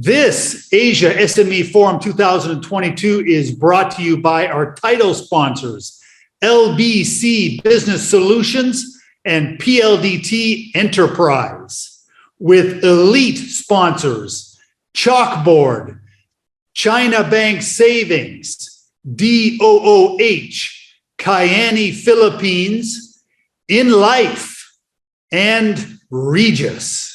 This Asia SME Forum 2022 is brought to you by our title sponsors, LBC Business Solutions and PLDT Enterprise, with elite sponsors, Chalkboard, China Bank Savings, DOOH, Cayenne Philippines, In Life, and Regis.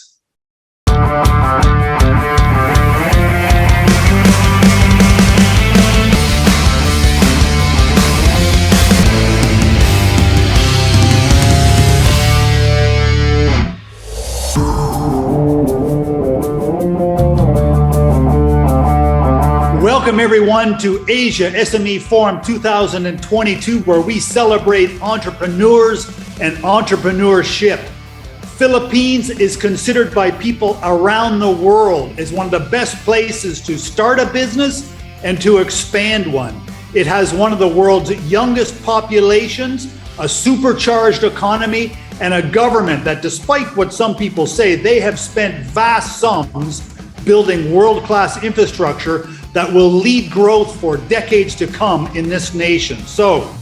Welcome everyone to Asia SME Forum 2022, where we celebrate entrepreneurs and entrepreneurship. Philippines is considered by people around the world as one of the best places to start a business and to expand one. It has one of the world's youngest populations, a supercharged economy, and a government that, despite what some people say, they have spent vast sums building world-class infrastructure that will lead growth for decades to come in this nation. So,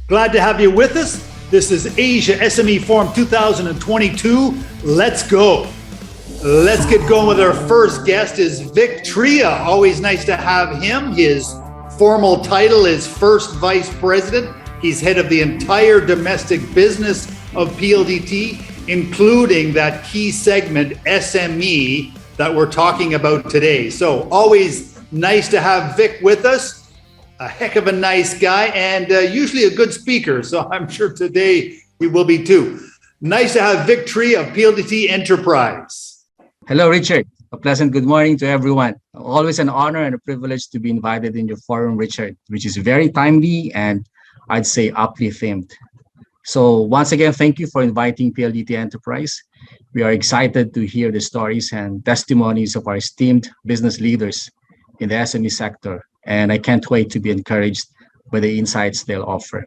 glad to have you with us. This is Asia SME Forum 2022. Let's go. Let's get going with our first guest is Vic Tria. Always nice to have him. His formal title is First Vice President. He's head of the entire domestic business of PLDT, including that key segment SME that we're talking about today. So always nice to have Vic with us. A heck of a nice guy and usually a good speaker. So I'm sure today he will be too. Nice to have Vic Tria of PLDT Enterprise. Hello, Richard. A pleasant good morning to everyone. Always an honor and a privilege to be invited in your forum, Richard, which is very timely and I'd say aptly themed. So once again, thank you for inviting PLDT Enterprise. We are excited to hear the stories and testimonies of our esteemed business leaders in the SME sector, and I can't wait to be encouraged by the insights they'll offer.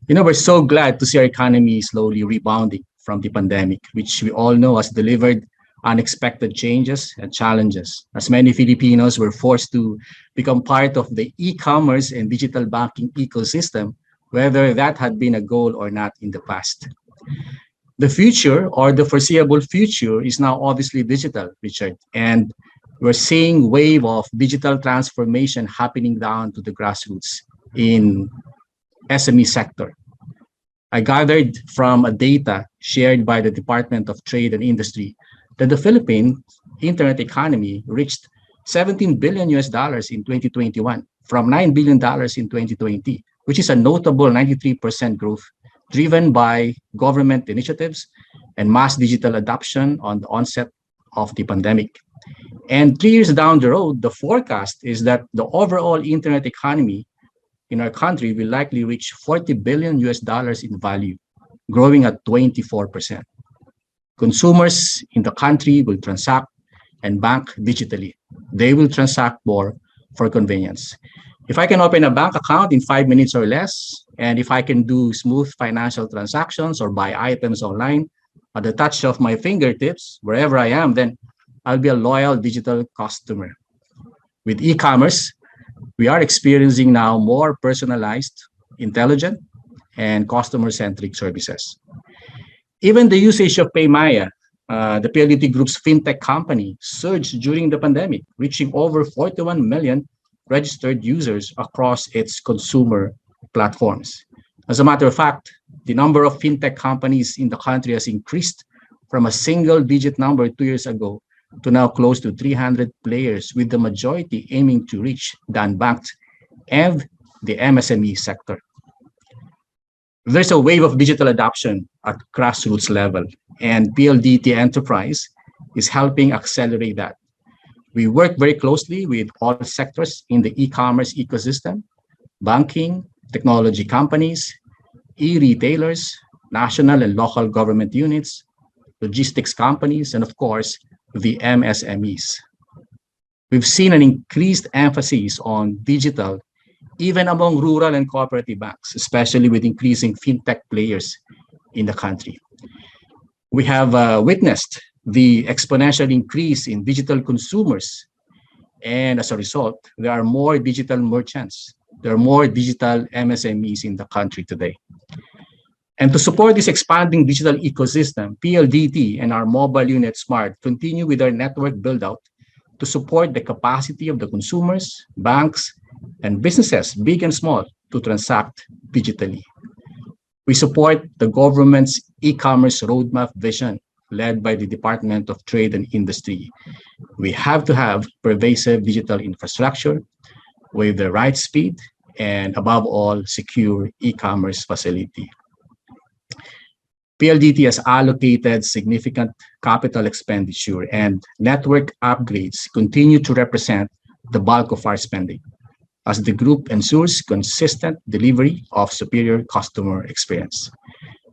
You know, we're so glad to see our economy slowly rebounding from the pandemic, which we all know has delivered unexpected changes and challenges, as many Filipinos were forced to become part of the e-commerce and digital banking ecosystem, whether that had been a goal or not in the past. The future, or the foreseeable future, is now obviously digital, Richard, and we're seeing wave of digital transformation happening down to the grassroots in SME sector. I gathered from a data shared by the Department of Trade and Industry that the Philippine internet economy reached $17 billion in 2021 from $9 billion in 2020, which is a notable 93% growth driven by government initiatives and mass digital adoption on the onset of the pandemic. And 3 years down the road, the forecast is that the overall internet economy in our country will likely reach $40 billion in value, growing at 24%. Consumers in the country will transact and bank digitally. They will transact more for convenience. If I can open a bank account in 5 minutes or less, and if I can do smooth financial transactions or buy items online at the touch of my fingertips, wherever I am, then I'll be a loyal digital customer. With e-commerce, we are experiencing now more personalized, intelligent, and customer-centric services. Even the usage of PayMaya, the PLDT Group's fintech company, surged during the pandemic, reaching over 41 million registered users across its consumer platforms. As a matter of fact, the number of fintech companies in the country has increased from a single-digit number 2 years ago to now close to 300 players, with the majority aiming to reach the unbanked and the MSME sector. There's a wave of digital adoption at grassroots level, and PLDT Enterprise is helping accelerate that. We work very closely with all sectors in the e-commerce ecosystem, banking, technology companies, e-retailers, national and local government units, logistics companies, and of course, the MSMEs. We've seen an increased emphasis on digital even among rural and cooperative banks, especially with increasing fintech players in the country. We have witnessed the exponential increase in digital consumers. And as a result, there are more digital merchants. There are more digital MSMEs in the country today. And to support this expanding digital ecosystem, PLDT and our mobile unit Smart continue with our network build-out to support the capacity of the consumers, banks, and businesses, big and small, to transact digitally. We support the government's e-commerce roadmap vision led by the Department of Trade and Industry. We have to have pervasive digital infrastructure with the right speed and, above all, secure e-commerce facility. PLDT has allocated significant capital expenditure, and network upgrades continue to represent the bulk of our spending as the group ensures consistent delivery of superior customer experience.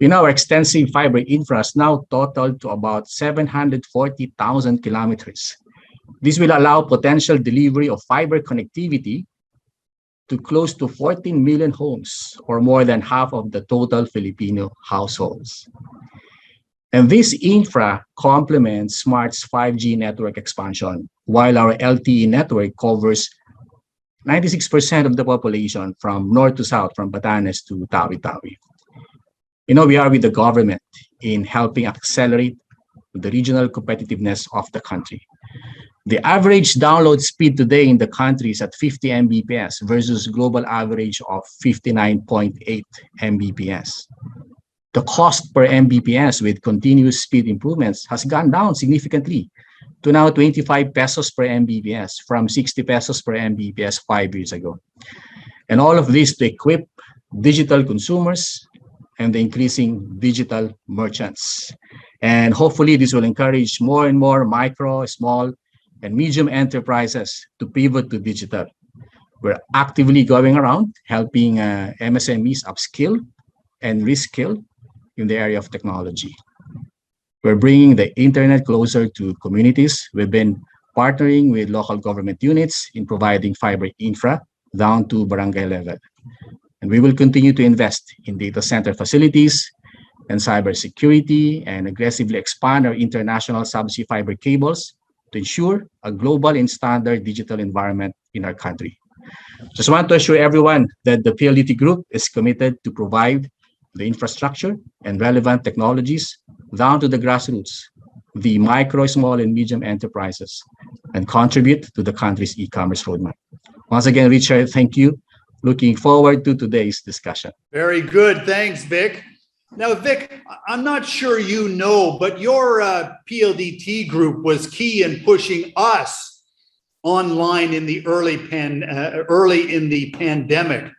Our extensive fiber infra is now totaled to about 740,000 kilometers. This will allow potential delivery of fiber connectivity to close to 14 million homes, or more than half of the total Filipino households. And this infra complements Smart's 5G network expansion, while our LTE network covers 96% of the population from north to south, from Batanes to Tawi-Tawi. We are with the government in helping accelerate the regional competitiveness of the country. The average download speed today in the country is at 50 Mbps versus global average of 59.8 Mbps. The cost per Mbps with continuous speed improvements has gone down significantly to now 25 pesos per Mbps from 60 pesos per Mbps 5 years ago. And all of this to equip digital consumers and the increasing digital merchants. And hopefully this will encourage more and more micro, small, and medium enterprises to pivot to digital. We're actively going around helping MSMEs upskill and reskill in the area of technology. We're bringing the internet closer to communities. We've been partnering with local government units in providing fiber infra down to barangay level. And we will continue to invest in data center facilities and cybersecurity and aggressively expand our international subsea fiber cables to ensure a global and standard digital environment in our country. Just want to assure everyone that the PLDT Group is committed to provide the infrastructure and relevant technologies down to the grassroots, the micro, small, and medium enterprises, and contribute to the country's e-commerce roadmap. Once again, Richard, thank you. Looking forward to today's discussion. Very good. Thanks, Vic. Now, Vic, I'm not sure you know, but your PLDT group was key in pushing us online in the early in the pandemic.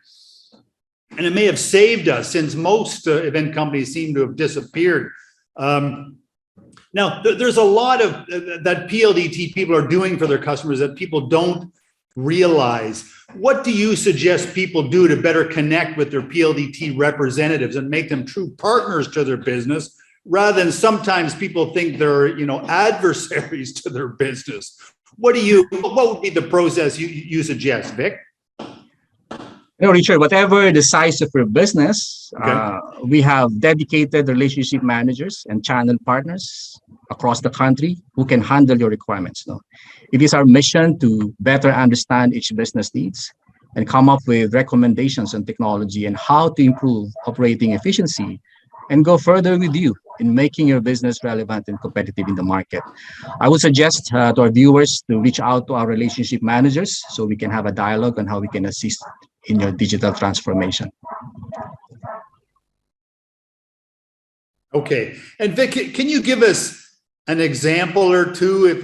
And it may have saved us since most event companies seem to have disappeared. Now, there's a lot of that PLDT people are doing for their customers that people don't realize. What do you suggest people do to better connect with their PLDT representatives and make them true partners to their business, rather than sometimes people think they're, adversaries to their business? What would be the process you suggest, Vic? Richard, whatever the size of your business, Okay. We have dedicated relationship managers and channel partners across the country who can handle your requirements. It is our mission to better understand each business needs and come up with recommendations on technology and how to improve operating efficiency and go further with you in making your business relevant and competitive in the market. I would suggest to our viewers to reach out to our relationship managers so we can have a dialogue on how we can assist in your digital transformation. Okay. And Vic, can you give us an example or two,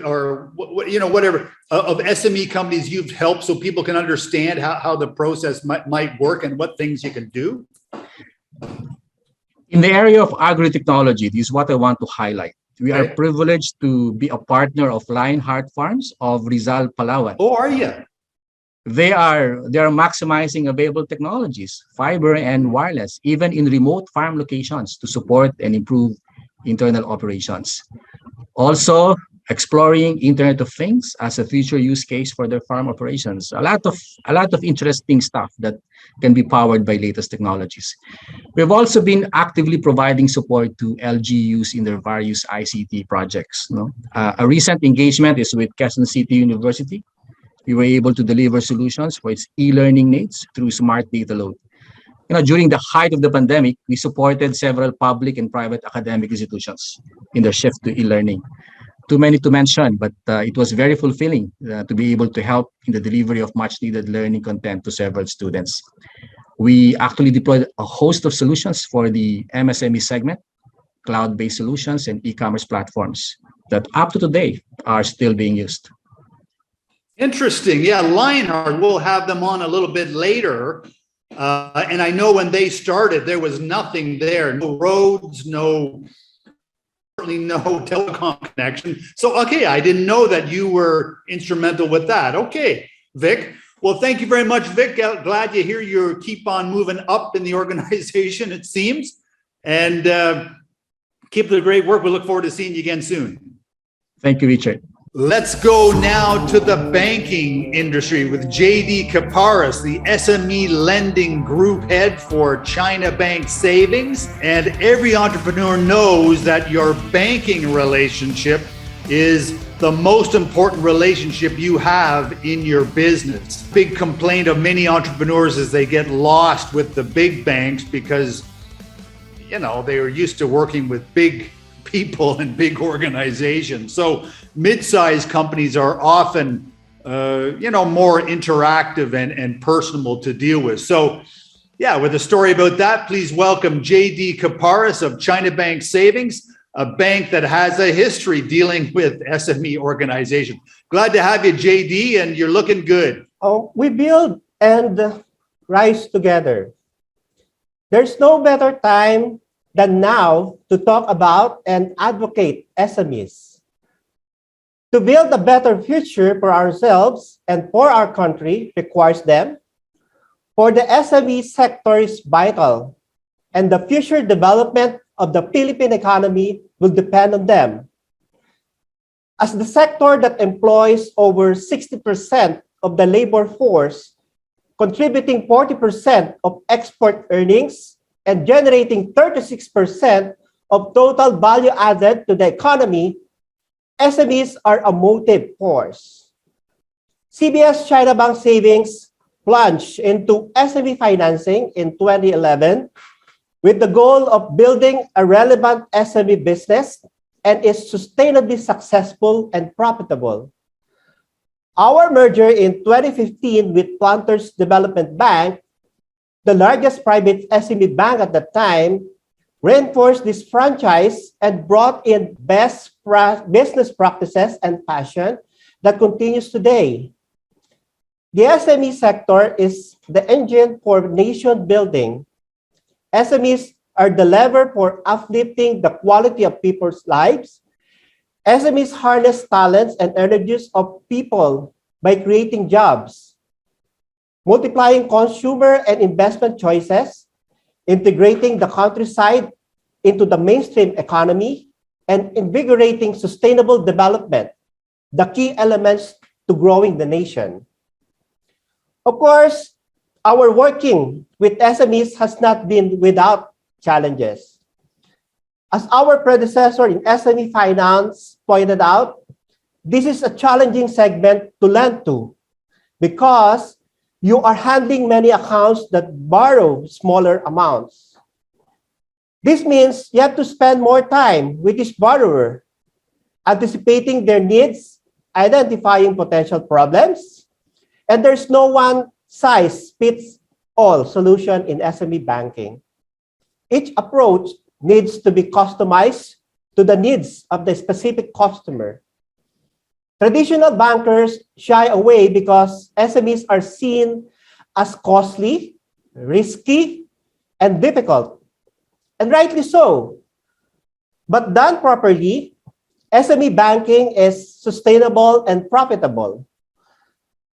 whatever, of SME companies you've helped so people can understand how the process might work and what things you can do? In the area of agri-technology, this is what I want to highlight. We are privileged to be a partner of Lionheart Farms of Rizal, Palawan. Oh, are you? They are maximizing available technologies, fiber and wireless, even in remote farm locations to support and improve internal operations. Also, exploring Internet of Things as a future use case for their farm operations. A lot of interesting stuff that can be powered by latest technologies. We've also been actively providing support to LGUs in their various ICT projects. No? A recent engagement is with Quezon City University. We were able to deliver solutions for its e-learning needs through smart data load. During the height of the pandemic, we supported several public and private academic institutions in their shift to e-learning. Too many to mention, but it was very fulfilling to be able to help in the delivery of much needed learning content to several students. We actually deployed a host of solutions for the MSME segment, cloud-based solutions and e-commerce platforms that up to today are still being used. Interesting. Yeah, Lionheart, we'll have them on a little bit later. And I know when they started, there was nothing there, no roads, certainly no telecom connection. So, okay, I didn't know that you were instrumental with that. Okay, Vic. Well, thank you very much, Vic. Glad to hear you keep on moving up in the organization, it seems. And keep the great work. We look forward to seeing you again soon. Thank you, Richard. Let's go now to the banking industry with JD Kaparis, the SME lending group head for China Bank Savings. And every entrepreneur knows that your banking relationship is the most important relationship you have in your business. Big complaint of many entrepreneurs is they get lost with the big banks because, they are used to working with big people and big organizations. So mid-sized companies are often, more interactive and personable to deal with. So, with a story about that, please welcome JD Kaparis of China Bank Savings, a bank that has a history dealing with SME organizations. Glad to have you, JD, and you're looking good. Oh, we build and rise together. There's no better time than now to talk about and advocate SMEs. To build a better future for ourselves and for our country requires them. For the SME sector is vital, and the future development of the Philippine economy will depend on them. As the sector that employs over 60% of the labor force, contributing 40% of export earnings, and generating 36% of total value added to the economy, SMEs are a motive force. CBS China Bank Savings plunged into SME financing in 2011 with the goal of building a relevant SME business and is sustainably successful and profitable. Our merger in 2015 with Planters Development Bank, the largest private SME bank at that time, reinforced this franchise and brought in best business practices and passion that continues today. The SME sector is the engine for nation building. SMEs are the lever for uplifting the quality of people's lives. SMEs harness talents and energies of people by creating jobs, multiplying consumer and investment choices, integrating the countryside into the mainstream economy, and invigorating sustainable development, the key elements to growing the nation. Of course, our working with SMEs has not been without challenges. As our predecessor in SME finance pointed out, this is a challenging segment to lend to because you are handling many accounts that borrow smaller amounts. This means you have to spend more time with each borrower, anticipating their needs, identifying potential problems, and there's no one-size-fits-all solution in SME banking. Each approach needs to be customized to the needs of the specific customer. Traditional bankers shy away because SMEs are seen as costly, risky, and difficult, and rightly so. But done properly, SME banking is sustainable and profitable.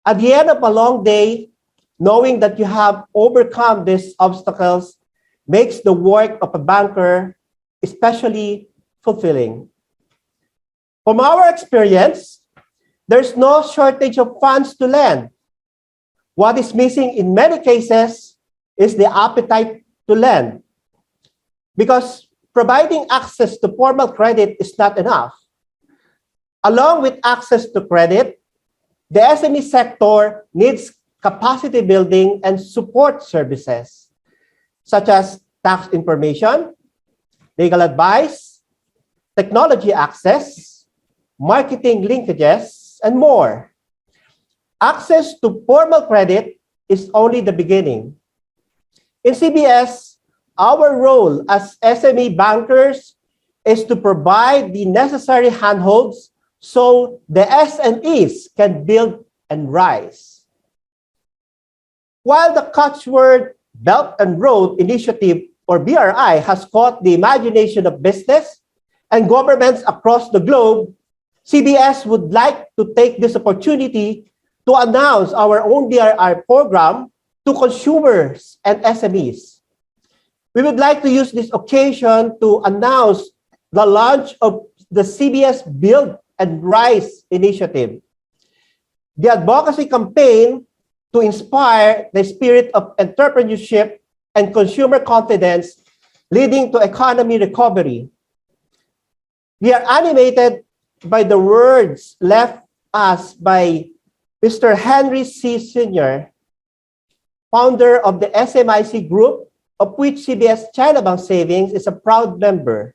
At the end of a long day, knowing that you have overcome these obstacles makes the work of a banker especially fulfilling. From our experience, there's no shortage of funds to lend. What is missing in many cases is the appetite to lend. Because providing access to formal credit is not enough. Along with access to credit, the SME sector needs capacity building and support services, such as tax information, legal advice, technology access, marketing linkages, and more. Access to formal credit is only the beginning. In CBS, our role as SME bankers is to provide the necessary handholds so the SMEs can build and rise. While the catchword Belt and Road Initiative, or BRI, has caught the imagination of business and governments across the globe, CBS would like to take this opportunity to announce our own BRI program to consumers and SMEs. We would like to use this occasion to announce the launch of the CBS Build and Rise initiative. The advocacy campaign to inspire the spirit of entrepreneurship and consumer confidence leading to economy recovery. We are animated by the words left us by Mr. Henry C. Sr., founder of the SMIC Group, of which CBS China Bank Savings is a proud member.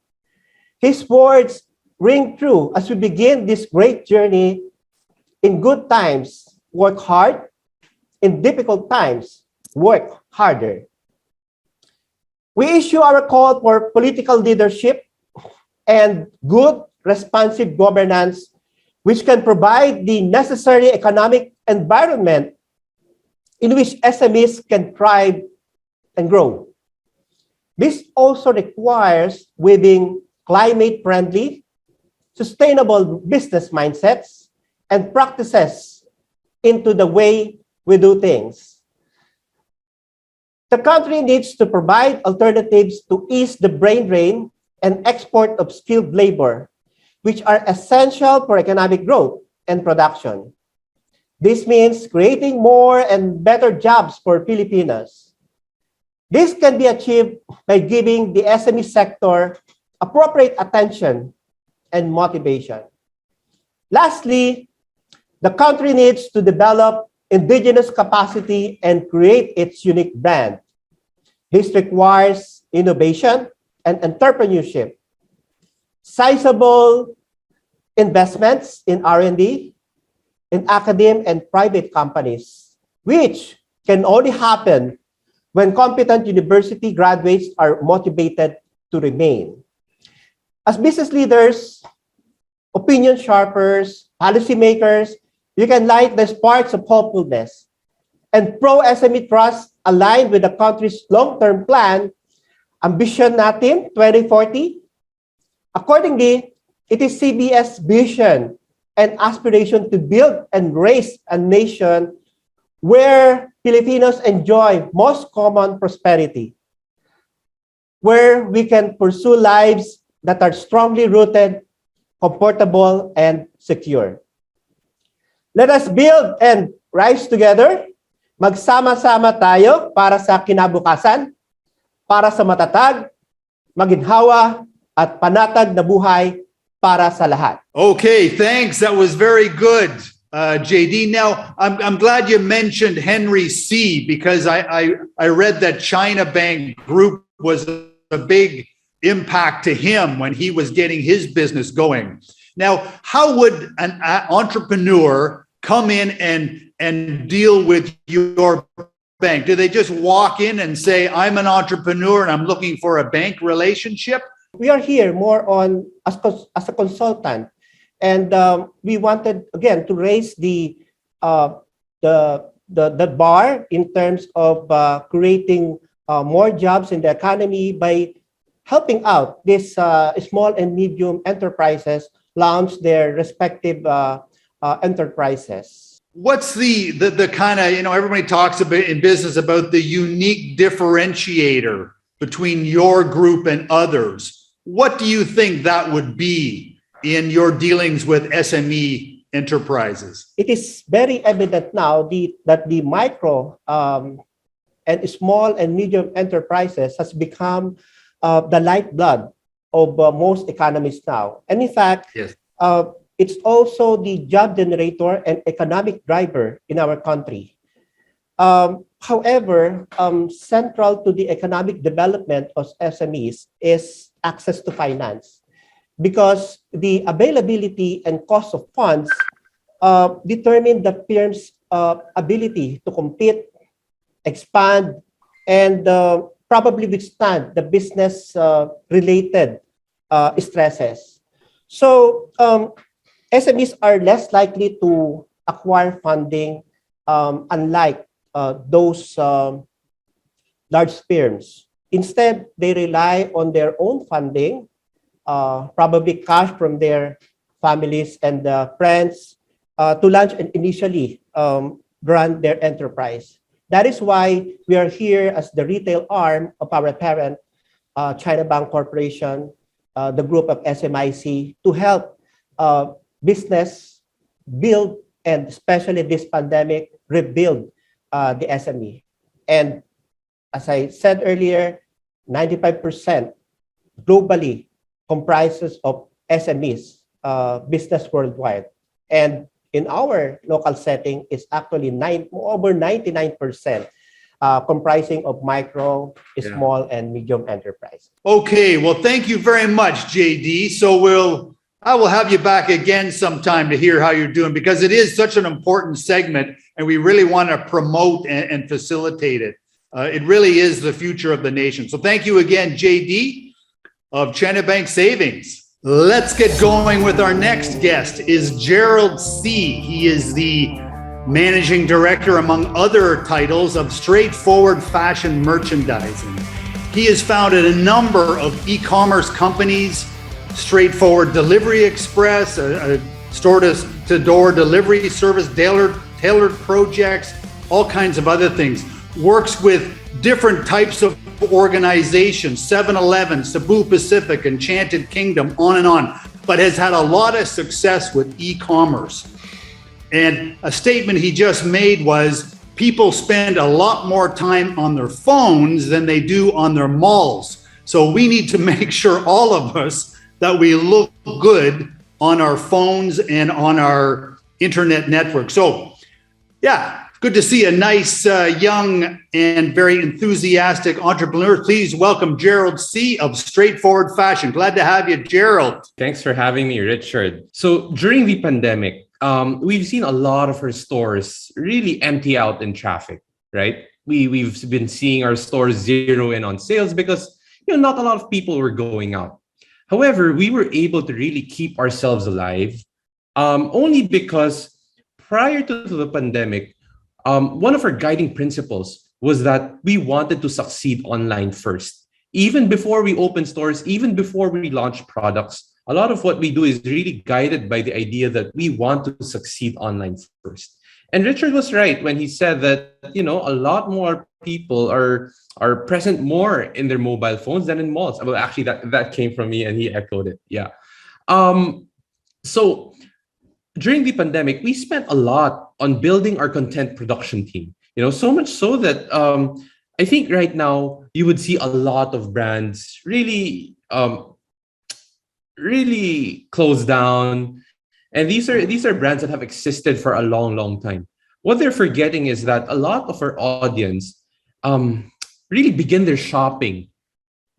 His words ring true as we begin this great journey. In good times, work hard. In difficult times, work harder. We issue our call for political leadership and good, responsive governance, which can provide the necessary economic environment in which SMEs can thrive and grow. This also requires weaving climate-friendly, sustainable business mindsets and practices into the way we do things. The country needs to provide alternatives to ease the brain drain and export of skilled labor, which are essential for economic growth and production. This means creating more and better jobs for Filipinos. This can be achieved by giving the SME sector appropriate attention and motivation. Lastly, the country needs to develop indigenous capacity and create its unique brand. This requires innovation and entrepreneurship, sizable investments in R&D, in academia and private companies, which can only happen when competent university graduates are motivated to remain. As business leaders, opinion sharpers, policymakers, you can light the sparks of hopefulness and pro-SME trust aligned with the country's long-term plan, Ambition Natin 2040. Accordingly, it is CBS vision and aspiration to build and raise a nation where Filipinos enjoy most common prosperity, where we can pursue lives that are strongly rooted, comfortable, and secure. Let us build and rise together. Magsama-sama tayo para sa kinabukasan, para sa matatag, maginhawa, at panatag na buhay para sa lahat. Okay, thanks. That was very good, JD. Now, I'm glad you mentioned Henry C. because I read that China Bank Group was a big impact to him when he was getting his business going. Now, how would an entrepreneur come in and deal with your bank? Do they just walk in and say, I'm an entrepreneur and I'm looking for a bank relationship? We are here more on as a consultant, and we wanted again to raise the bar in terms of creating more jobs in the economy by helping out these small and medium enterprises launch their respective enterprises. What's the kind of, everybody talks about in business about the unique differentiator between your group and others. What do you think that would be in your dealings with SME enterprises? It is very evident now that the micro and small and medium enterprises has become the lifeblood of most economies now. And in fact, Yes. it's also the job generator and economic driver in our country. However, central to the economic development of SMEs is access to finance, because the availability and cost of funds determine the firm's ability to compete, expand, and probably withstand the business related stresses. So SMEs are less likely to acquire funding, unlike those large firms. Instead, they rely on their own funding, probably cash from their families and friends, to launch and initially run their enterprise. That is why we are here as the retail arm of our parent, China Bank Corporation, the group of SMIC, to help business build, and especially this pandemic, rebuild the SME. And as I said earlier, 95% globally comprises of SMEs, business worldwide. And in our local setting, it's actually over 99%, comprising of micro, small, and medium enterprise. Okay, well, thank you very much, JD. So I will have you back again sometime to hear how you're doing, because it is such an important segment and we really want to promote and facilitate it. It really is the future of the nation. So thank you again, JD of China Bank Savings. Let's get going with our next guest is Gerald C. He is the managing director, among other titles, of Straightforward Fashion Merchandising. He has founded a number of e-commerce companies, Straightforward Delivery Express, a store-to-door delivery service, tailored projects, all kinds of other things. Works with different types of organizations, 7-Eleven, Cebu Pacific, Enchanted Kingdom, on and on, but has had a lot of success with e-commerce. And a statement he just made was, people spend a lot more time on their phones than they do on their malls. So we need to make sure, all of us, that we look good on our phones and on our internet network. So yeah, good to see a nice, young and very enthusiastic entrepreneur. Please welcome Gerald C. of Straightforward Fashion. Glad to have you, Gerald. Thanks for having me, Richard. So during the pandemic, we've seen a lot of our stores really empty out in traffic, right? We've been seeing our stores zero in on sales because not a lot of people were going out. However, we were able to really keep ourselves alive only because prior to the pandemic, one of our guiding principles was that we wanted to succeed online first. Even before we open stores, even before we launch products, a lot of what we do is really guided by the idea that we want to succeed online first. And Richard was right when he said that, a lot more people are present more in their mobile phones than in malls. Well, actually, that came from me and he echoed it. Yeah. So during the pandemic, we spent a lot on building our content production team, so much so that I think right now you would see a lot of brands really close down. And these are brands that have existed for a long, long time. What they're forgetting is that a lot of our audience really begin their shopping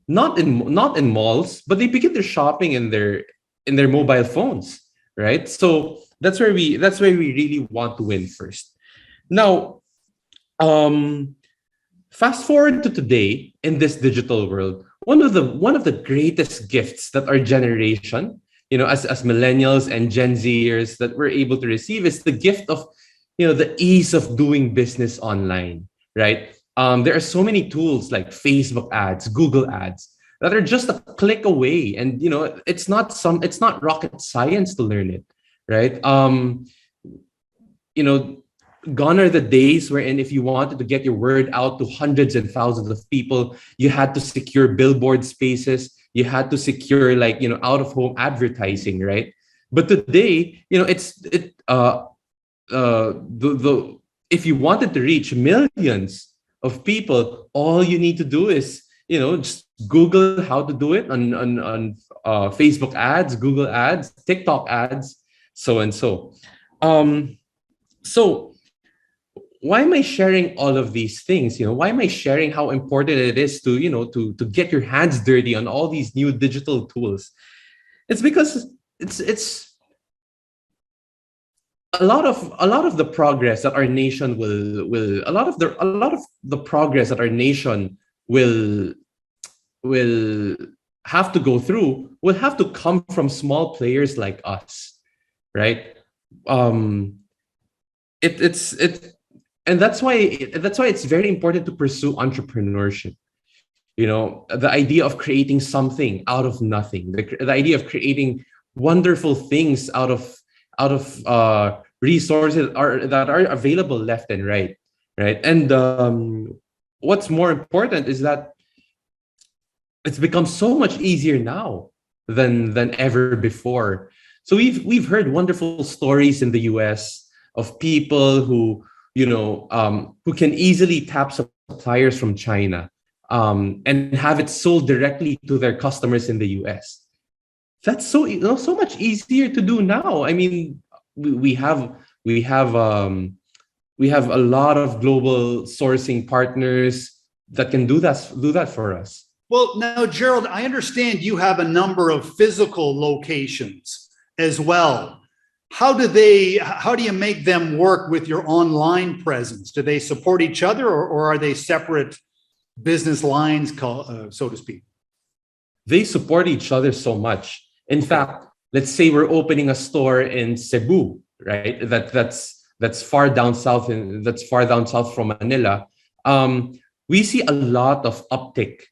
not in malls, but they begin their shopping in their mobile phones, right? So that's where we really want to win first. Now, fast forward to today in this digital world, one of the greatest gifts that our generation, as millennials and Gen Zers, that we're able to receive is the gift of, the ease of doing business online, right? There are so many tools like Facebook ads, Google ads that are just a click away, and it's not rocket science to learn it, right? Gone are the days wherein if you wanted to get your word out to hundreds and thousands of people, you had to secure billboard spaces. You had to secure like, out of home advertising, right? But today, the if you wanted to reach millions of people, all you need to do is, just Google how to do it on Facebook ads, Google ads, TikTok ads, so and so. So why am I sharing all of these things? Why am I sharing how important it is to, to get your hands dirty on all these new digital tools? It's because it's a lot of the progress that our nation will a lot of the progress that our nation will have to go through will have to come from small players like us, right? And that's why it's very important to pursue entrepreneurship. The idea of creating something out of nothing, the idea of creating wonderful things out of resources that are available left and right. And what's more important is that it's become so much easier now than ever before. So we've heard wonderful stories in the US of people who can easily tap suppliers from China and have it sold directly to their customers in the US. That's so much easier to do now. I mean, we have a lot of global sourcing partners that can do that for us. Well, now, Gerald, I understand you have a number of physical locations as well. How do you make them work with your online presence? Do they support each other, or are they separate business lines, so to speak? They support each other so much. In fact, let's say we're opening a store in Cebu, right? That's far down south from Manila. We see a lot of uptick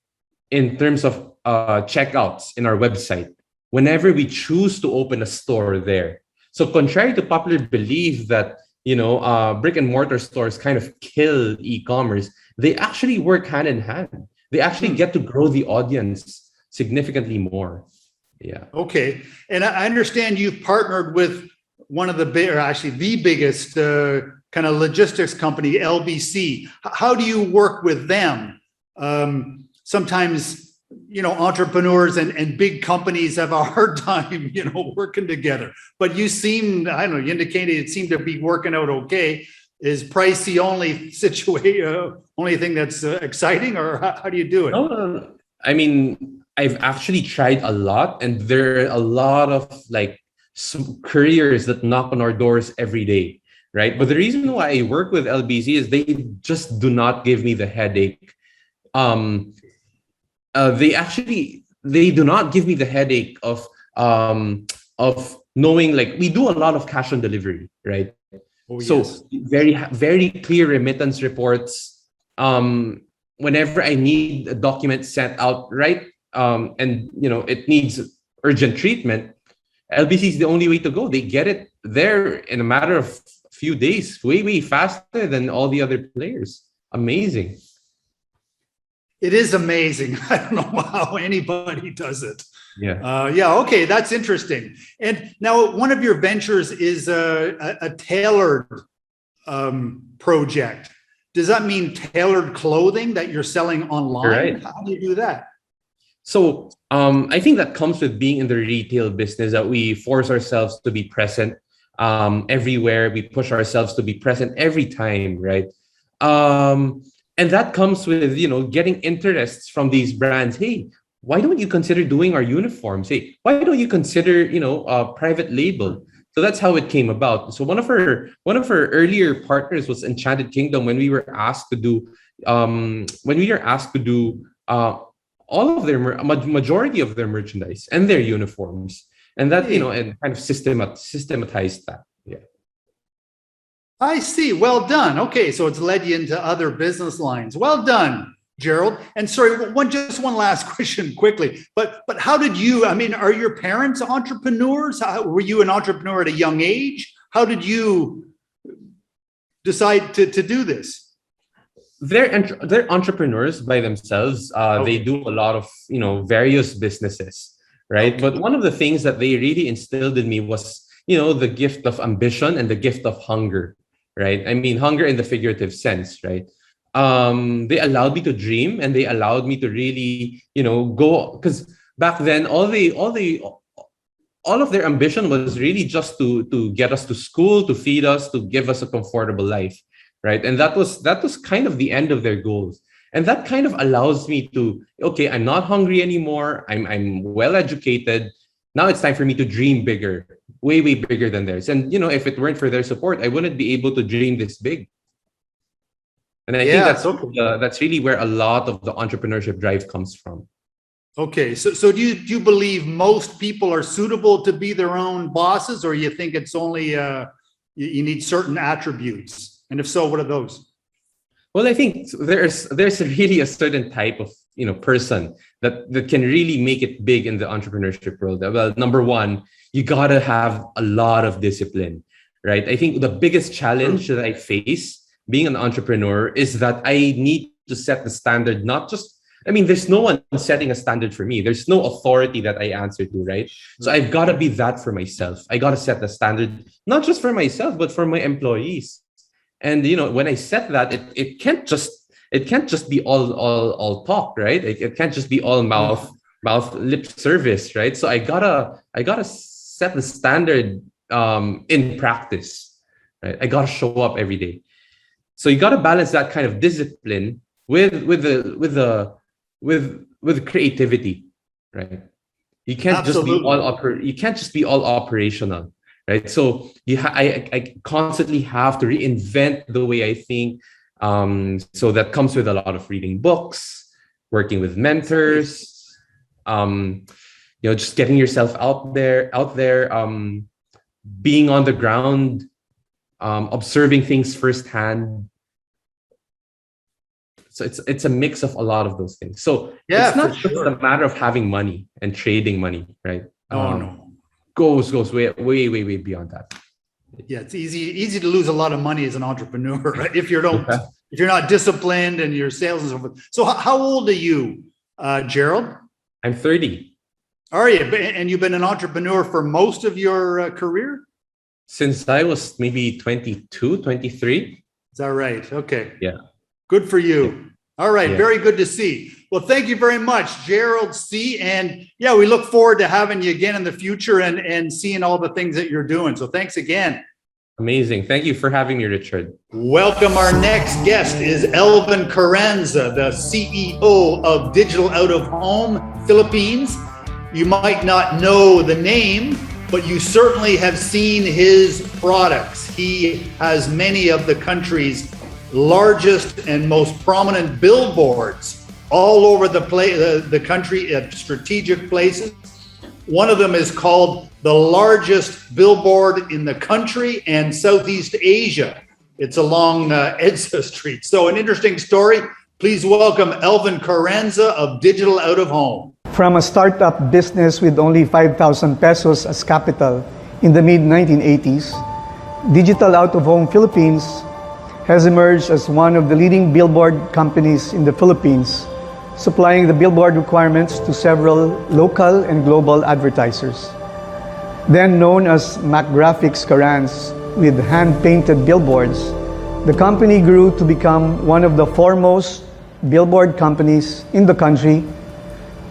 in terms of checkouts in our website whenever we choose to open a store there. So contrary to popular belief that brick and mortar stores kind of kill e-commerce, they actually work hand in hand. They actually get to grow the audience significantly more. Yeah. Okay. And I understand you've partnered with one of the biggest kind of logistics company, LBC. How do you work with them? Sometimes, entrepreneurs and big companies have a hard time, working together. But you seem, you indicated it seemed to be working out okay. Is price the only only thing that's exciting, or how do you do it? No. I mean, I've actually tried a lot, and there are a lot of couriers that knock on our doors every day, right? But the reason why I work with LBC is they just do not give me the headache. They do not give me the headache of knowing, like, we do a lot of cash on delivery, right? Oh, yes. So very, very clear remittance reports. Whenever I need a document sent out, right? And it needs urgent treatment, LBC is the only way to go. They get it there in a matter of a few days, way faster than all the other players. Amazing. It is amazing. I don't know how anybody does it. Yeah. Okay, that's interesting. And now one of your ventures is a tailored project. Does that mean tailored clothing that you're selling online? Right. How do you do that? So I think that comes with being in the retail business, that we force ourselves to be present everywhere. We push ourselves to be present every time, right? And that comes with, getting interests from these brands. Hey, why don't you consider doing our uniforms? Hey, why don't you consider, a private label? So that's how it came about. So one of our earlier partners was Enchanted Kingdom, when we were asked to do all of their majority of their merchandise and their uniforms, and that and kind of systematized that. Yeah. I see. Well done. Okay, so it's led you into other business lines. Well done, Gerald. And sorry, just one last question quickly. But how did you? I mean, are your parents entrepreneurs? Were you an entrepreneur at a young age? How did you decide to do this? they're entrepreneurs by themselves. They do a lot of various businesses, right? But one of the things that they really instilled in me was the gift of ambition and the gift of hunger, right? I mean, hunger in the figurative sense, right? They allowed me to dream, and they allowed me to really go, because back then all of their ambition was really just to get us to school, to feed us, to give us a comfortable life, right? And that was kind of the end of their goals. And that kind of allows me to, okay, I'm not hungry anymore. I'm well educated. Now it's time for me to dream bigger, way bigger than theirs. And if it weren't for their support, I wouldn't be able to dream this big. And I think that's really where a lot of the entrepreneurship drive comes from. Okay, so do you believe most people are suitable to be their own bosses, or you think it's only you need certain attributes? And if so, what are those? Well, I think there's really a certain type of person that can really make it big in the entrepreneurship world. Well, number one, you gotta have a lot of discipline, right? I think the biggest challenge that I face being an entrepreneur is that I need to set the standard, not just. I mean, there's no one setting a standard for me. There's no authority that I answer to, right? So I've got to be that for myself. I got to set the standard, not just for myself, but for my employees. And when I set that, it can't just be all talk, right? It can't just be all mouth lip service, right? So I gotta set the standard in practice, right? I gotta show up every day. So you gotta balance that kind of discipline with creativity, right? You can't Absolutely. you can't just be all operational, right? So I constantly have to reinvent the way I think. So that comes with a lot of reading books, working with mentors, just getting yourself out there, being on the ground, observing things firsthand. So it's a mix of a lot of those things. So it's not just a matter of having money and trading money, right? No. Goes way beyond that. Yeah, it's easy to lose a lot of money as an entrepreneur, right? If you're not disciplined and your sales and so forth. So how old are you, Gerald? I'm 30. Are you? And you've been an entrepreneur for most of your career? Since I was maybe 22, 23. Is that right? Okay. Yeah. Good for you. All right. Yeah. Very good to see. Well, thank you very much, Gerald C. And yeah, we look forward to having you again in the future and seeing all the things that you're doing. So thanks again. Amazing. Thank you for having me, Richard. Welcome. Our next guest is Alvin Karenza, the CEO of Digital Out of Home Philippines. You might not know the name, but you certainly have seen his products. He has many of the country's largest and most prominent billboards all over the country at strategic places. One of them is called the largest billboard in the country and Southeast Asia. It's along Edsa Street. So an interesting story. Please welcome Alvin Karenza of Digital Out of Home. From a startup business with only 5,000 pesos as capital in the mid-1980s, Digital Out of Home Philippines has emerged as one of the leading billboard companies in the Philippines, supplying the billboard requirements to several local and global advertisers. Then known as Mac Graphics Carans, with hand-painted billboards, the company grew to become one of the foremost billboard companies in the country,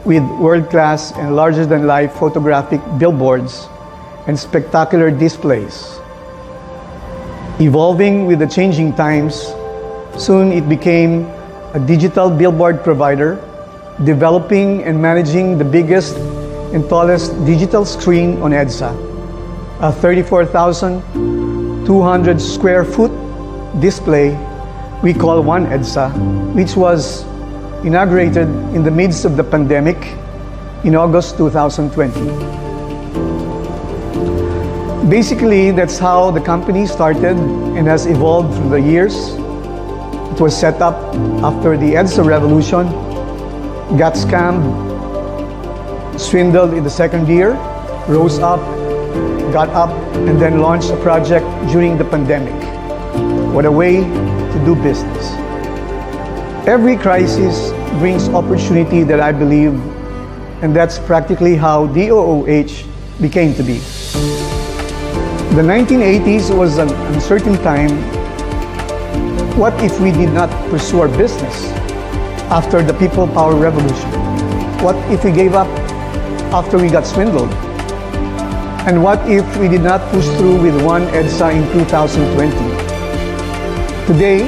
with world-class and larger-than-life photographic billboards and spectacular displays. Evolving with the changing times, soon it became a digital billboard provider, developing and managing the biggest and tallest digital screen on EDSA, a 34,200 square foot display we call One EDSA, which was inaugurated in the midst of the pandemic in August 2020. Basically, that's how the company started and has evolved through the years. It was set up after the EDSA revolution, got scammed, swindled in the second year, rose up, got up, and then launched a project during the pandemic. What a way to do business. Every crisis brings opportunity that I believe, and that's practically how DOOH became to be. The 1980s was an uncertain time. What if we did not pursue our business after the People Power Revolution? What if we gave up after we got swindled? And what if we did not push through with One EDSA in 2020? Today,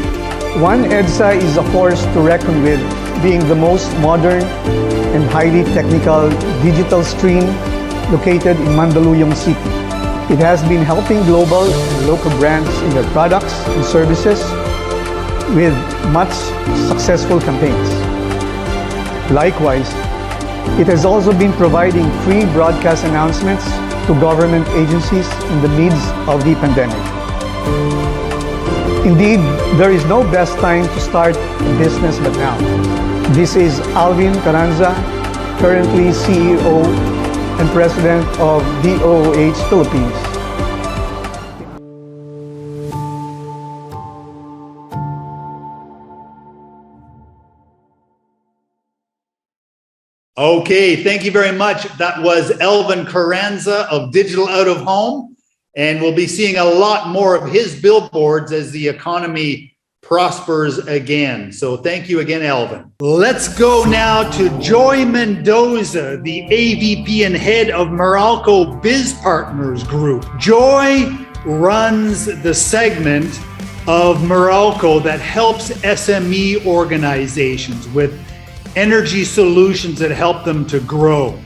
One EDSA is a force to reckon with, being the most modern and highly technical digital stream located in Mandaluyong City. It has been helping global and local brands in their products and services with much successful campaigns. Likewise, it has also been providing free broadcast announcements to government agencies in the midst of the pandemic. Indeed, there is no best time to start a business but now. This is Alvin Karenza, currently CEO and President of DOOH Philippines. Okay, thank you very much. That was Alvin Karenza of Digital Out of Home, and we'll be seeing a lot more of his billboards as the economy prospers again. So thank you again, Alvin. Let's go now to Joy Mendoza, the AVP and head of Meralco Biz Partners Group. Joy runs the segment of Meralco that helps SME organizations with energy solutions that help them to grow.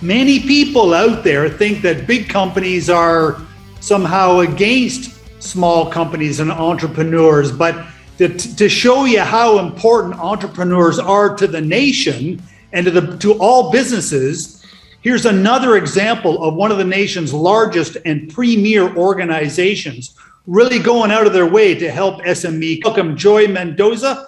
Many people out there think that big companies are somehow against small companies and entrepreneurs, but to show you how important entrepreneurs are to the nation and to all businesses, here's another example of one of the nation's largest and premier organizations really going out of their way to help SME. Welcome, Joy Mendoza.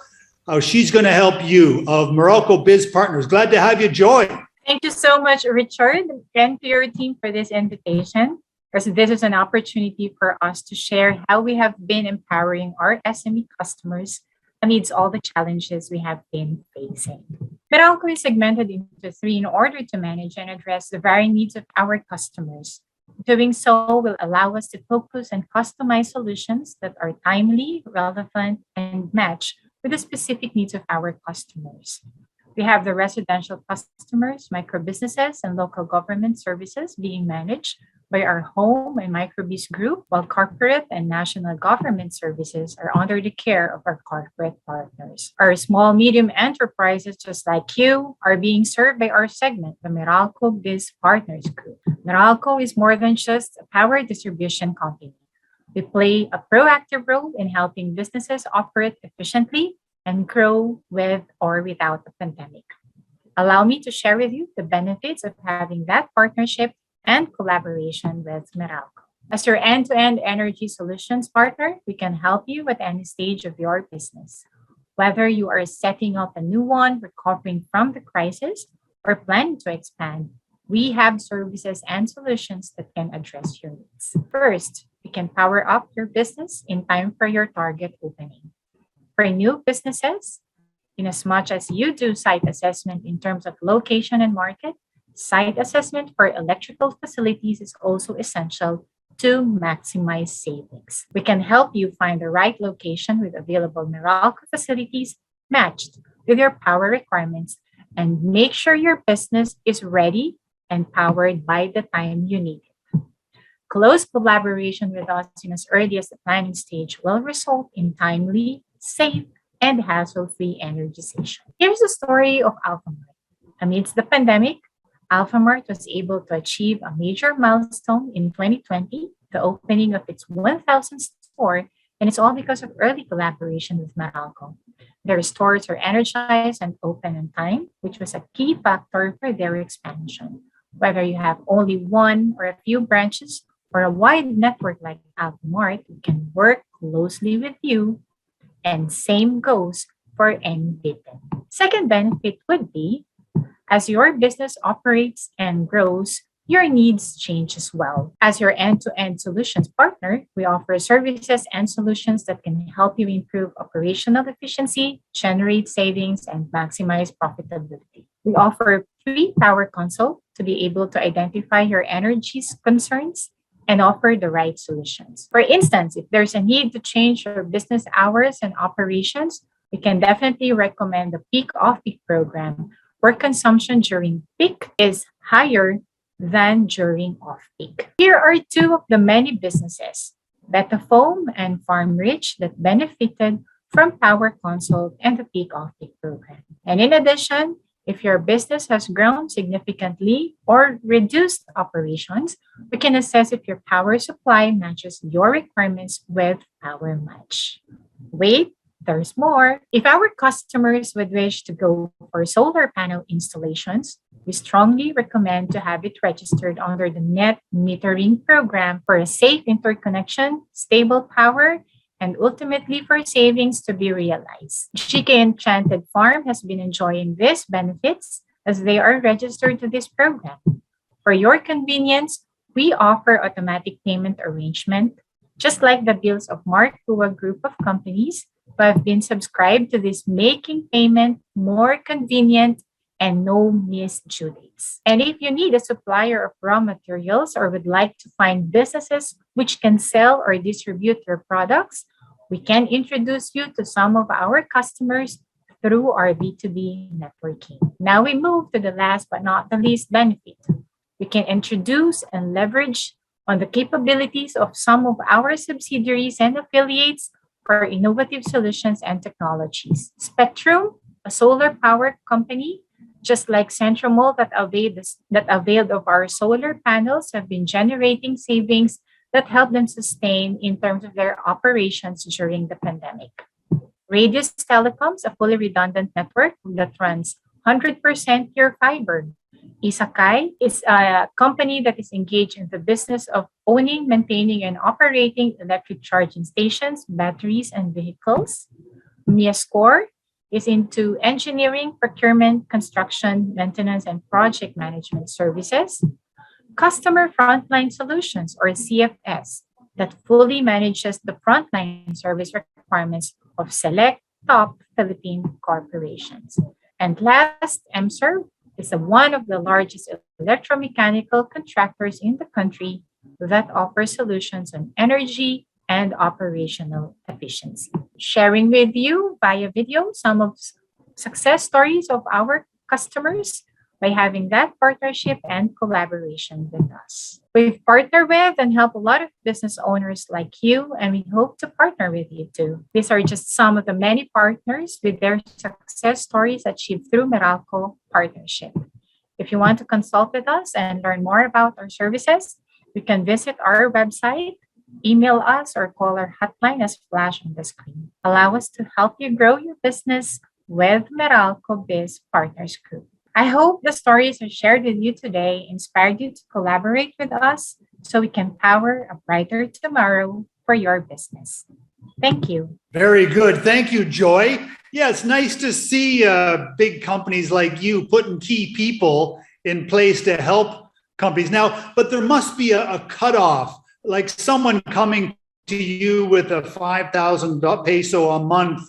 She's going to help you of Meralco Biz Partners. Glad to have you, Joy. Thank you so much, Richard, and to your team for this invitation, because this is an opportunity for us to share how we have been empowering our SME customers amidst all the challenges we have been facing. Meralco is segmented into three in order to manage and address the varying needs of our customers. Doing so will allow us to focus and customize solutions that are timely, relevant, and match with the specific needs of our customers. We have the residential customers, micro businesses, and local government services being managed by our home and microbiz group, while corporate and national government services are under the care of our corporate partners. Our small, medium enterprises, just like you, are being served by our segment, the Meralco Biz Partners Group. Meralco is more than just a power distribution company. We play a proactive role in helping businesses operate efficiently and grow with or without the pandemic. Allow me to share with you the benefits of having that partnership and collaboration with Meralco. As your end-to-end energy solutions partner, we can help you at any stage of your business. Whether you are setting up a new one, recovering from the crisis, or planning to expand, we have services and solutions that can address your needs. First, we can power up your business in time for your target opening. For new businesses, in as much as you do site assessment in terms of location and market, site assessment for electrical facilities is also essential to maximize savings. We can help you find the right location with available Meralco facilities matched with your power requirements and make sure your business is ready and powered by the time you need it. Close collaboration with us in as early as the planning stage will result in timely, safe, and hassle-free energization. Here's the story of Alphamart. Amidst the pandemic, Alphamart was able to achieve a major milestone in 2020, the opening of its 1,000th store, and it's all because of early collaboration with Meralco. Their stores are energized and open on time, which was a key factor for their expansion. Whether you have only one or a few branches or a wide network like Alphamart, we can work closely with you, and same goes for any bidden. Second benefit would be, as your business operates and grows, your needs change as well. As your end-to-end solutions partner, we offer services and solutions that can help you improve operational efficiency, generate savings, and maximize profitability. We offer free power consult to be able to identify your energy concerns and offer the right solutions. For instance, if there's a need to change your business hours and operations, we can definitely recommend the peak off-peak program, where consumption during peak is higher than during off-peak. Here are two of the many businesses, Betafoam and FarmRich, that benefited from Power Consult and the peak off-peak program. And in addition, if your business has grown significantly or reduced operations, we can assess if your power supply matches your requirements with Power Match. Wait, there's more. If our customers would wish to go for solar panel installations, we strongly recommend to have it registered under the net metering program for a safe interconnection, stable power, and ultimately for savings to be realized. Chica Enchanted Farm has been enjoying these benefits as they are registered to this program. For your convenience, we offer automatic payment arrangement, just like the bills of Mark Hua Group of Companies who have been subscribed to this, making payment more convenient and no missed due dates. And if you need a supplier of raw materials or would like to find businesses which can sell or distribute your products, we can introduce you to some of our customers through our B2B networking. Now we move to the last but not the least benefit. We can introduce and leverage on the capabilities of some of our subsidiaries and affiliates for innovative solutions and technologies. Spectrum, a solar power company, just like Centromol that availed of our solar panels, have been generating savings that help them sustain in terms of their operations during the pandemic. Radius Telecoms, a fully redundant network that runs 100% pure fiber. Isakai is a company that is engaged in the business of owning, maintaining, and operating electric charging stations, batteries, and vehicles. Miascore is into engineering, procurement, construction, maintenance, and project management services. Customer Frontline Solutions, or CFS, that fully manages the frontline service requirements of select top Philippine corporations. And last, MServe is one of the largest electromechanical contractors in the country that offers solutions on energy and operational efficiency. Sharing with you via video some of success stories of our customers by having that partnership and collaboration with us. We've partnered with and helped a lot of business owners like you, and we hope to partner with you too. These are just some of the many partners with their success stories achieved through Meralco partnership. If you want to consult with us and learn more about our services, you can visit our website, email us, or call our hotline as flashed on the screen. Allow us to help you grow your business with Meralco Biz Partners Group. I hope the stories I shared with you today inspired you to collaborate with us so we can power a brighter tomorrow for your business. Thank you. Very good. Thank you, Joy. Yeah, it's nice to see big companies like you putting key people in place to help companies. Now, but there must be a cutoff, like someone coming to you with a 5,000 peso a month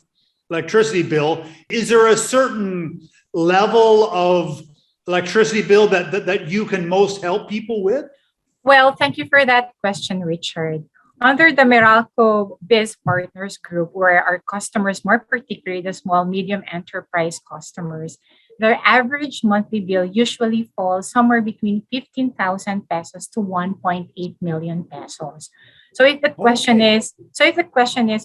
electricity bill. Is there a certain level of electricity bill that you can most help people with? Well, thank you for that question, Richard. Under the Meralco Biz Partners Group, where our customers, more particularly the small, medium enterprise customers, their average monthly bill usually falls somewhere between 15,000 pesos to 1.8 million pesos. So if the question is,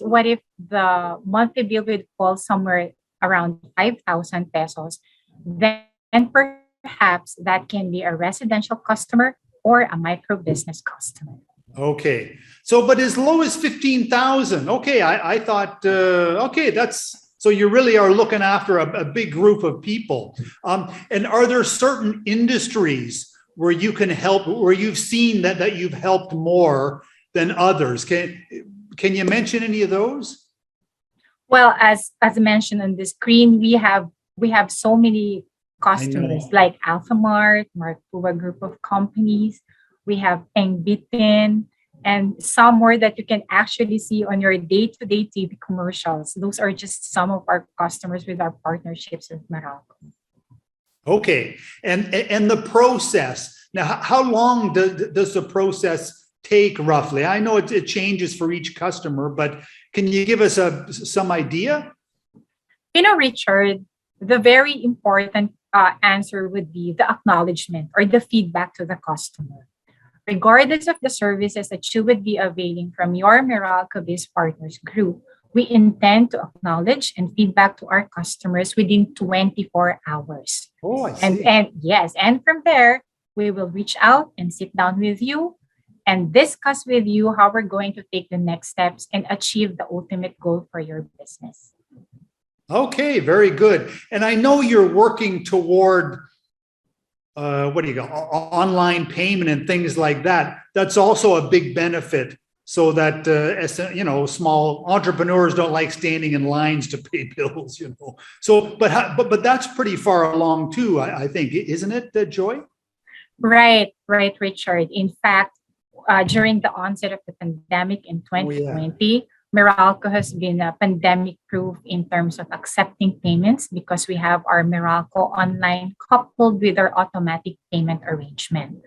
what if the monthly bill would fall somewhere around 5,000 pesos, then perhaps that can be a residential customer or a micro business customer. Okay. So, but as low as 15,000. Okay. I thought, okay, so you really are looking after a big group of people. And are there certain industries where you can help, where you've seen that you've helped more than others? Can you mention any of those? Well, as mentioned on the screen, we have so many customers like Alphamart, Martua Group of Companies. We have Engbitin, and some more that you can actually see on your day-to-day TV commercials. Those are just some of our customers with our partnerships with Meralco. Okay, and the process. Now, how long does the process take roughly? I know it changes for each customer, but can you give us some idea? Richard, the very important answer would be the acknowledgement or the feedback to the customer. Regardless of the services that you would be availing from your Meralco Biz Partners group, we intend to acknowledge and feedback to our customers within 24 hours. Oh, I see. And yes, and from there, we will reach out and sit down with you and discuss with you how we're going to take the next steps and achieve the ultimate goal for your business. Okay, very good. And I know you're working toward online payment and things like that. That's also a big benefit, so that small entrepreneurs don't like standing in lines to pay bills. So, but that's pretty far along too, I think, isn't it, Joy? Right, Richard. In fact, during the onset of the pandemic in 2020, Meralco has been pandemic-proof in terms of accepting payments because we have our Meralco Online coupled with our automatic payment arrangement.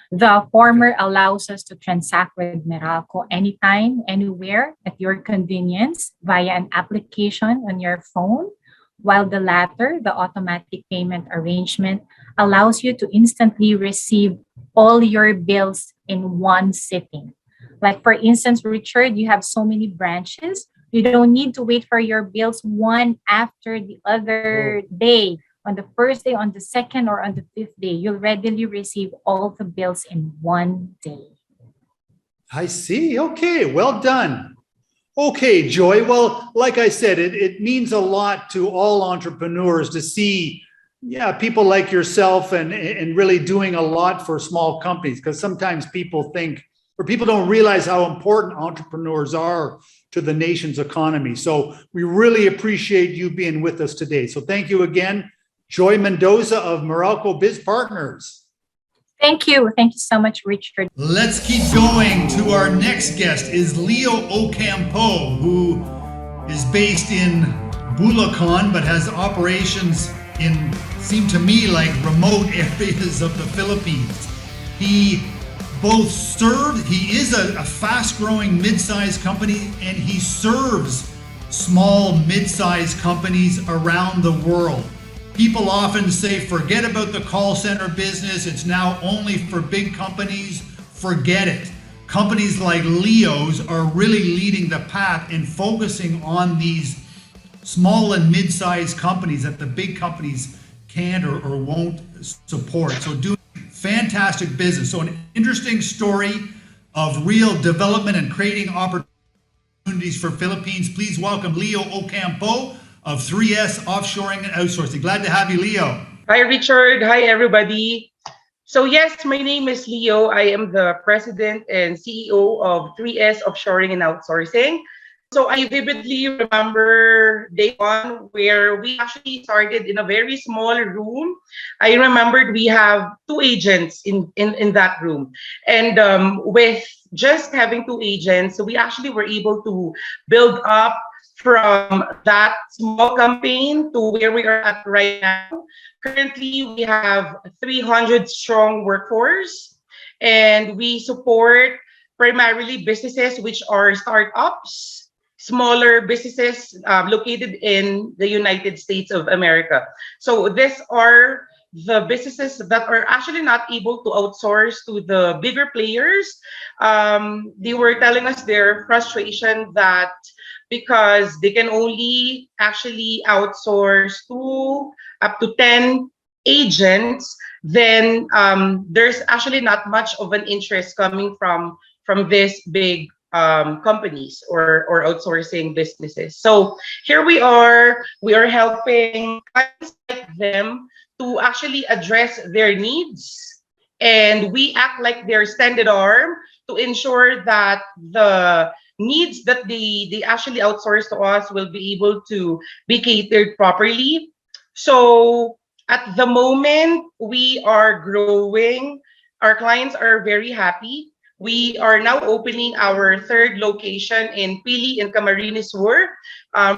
The former allows us to transact with Meralco anytime, anywhere, at your convenience via an application on your phone, while the latter, the automatic payment arrangement, allows you to instantly receive all your bills in one sitting. Like, for instance, Richard, you have so many branches, you don't need to wait for your bills one after the other day. On the first day, on the second, or on the fifth day, you'll readily receive all the bills in one day. I see. Okay, well done. Okay, Joy. Well, like I said, it means a lot to all entrepreneurs to see people like yourself and really doing a lot for small companies, because sometimes people think, or people don't realize how important entrepreneurs are to the nation's economy. So we really appreciate you being with us today. So thank you again, Joy Mendoza of Meralco Biz Partners. Thank you. Thank you so much, Richard. Let's keep going to our next guest is Leo Ocampo, who is based in Bulacan, but has operations in, seem to me, like remote areas of the Philippines. He is a fast-growing mid-sized company, and he serves small, mid-sized companies around the world. People often say, forget about the call center business. It's now only for big companies. Forget it. Companies like Leo's are really leading the path and focusing on these small and mid-sized companies that the big companies can't or won't support. So doing fantastic business. So an interesting story of real development and creating opportunities for Philippines. Please welcome Leo Ocampo of 3S Offshoring and Outsourcing. Glad to have you, Leo. Hi, Richard. Hi, everybody. So yes, my name is Leo. I am the president and CEO of 3S Offshoring and Outsourcing. So I vividly remember day one where we actually started in a very small room. I remembered we have two agents in that room. And with just having two agents, we actually were able to build up from that small campaign to where we are at right now. Currently, we have 300 strong workforce, and we support primarily businesses which are startups, smaller businesses located in the United States of America. So these are the businesses that are actually not able to outsource to the bigger players. They were telling us their frustration that because they can only actually outsource to up to 10 agents, then there's actually not much of an interest coming from this big companies or outsourcing businesses. So here we are helping clients like them to actually address their needs, and we act like their standard arm to ensure that the needs that they actually outsource to us will be able to be catered properly. So At the moment, we are growing. Our clients are very happy. We are now opening our third location in Pili in Camarines Sur.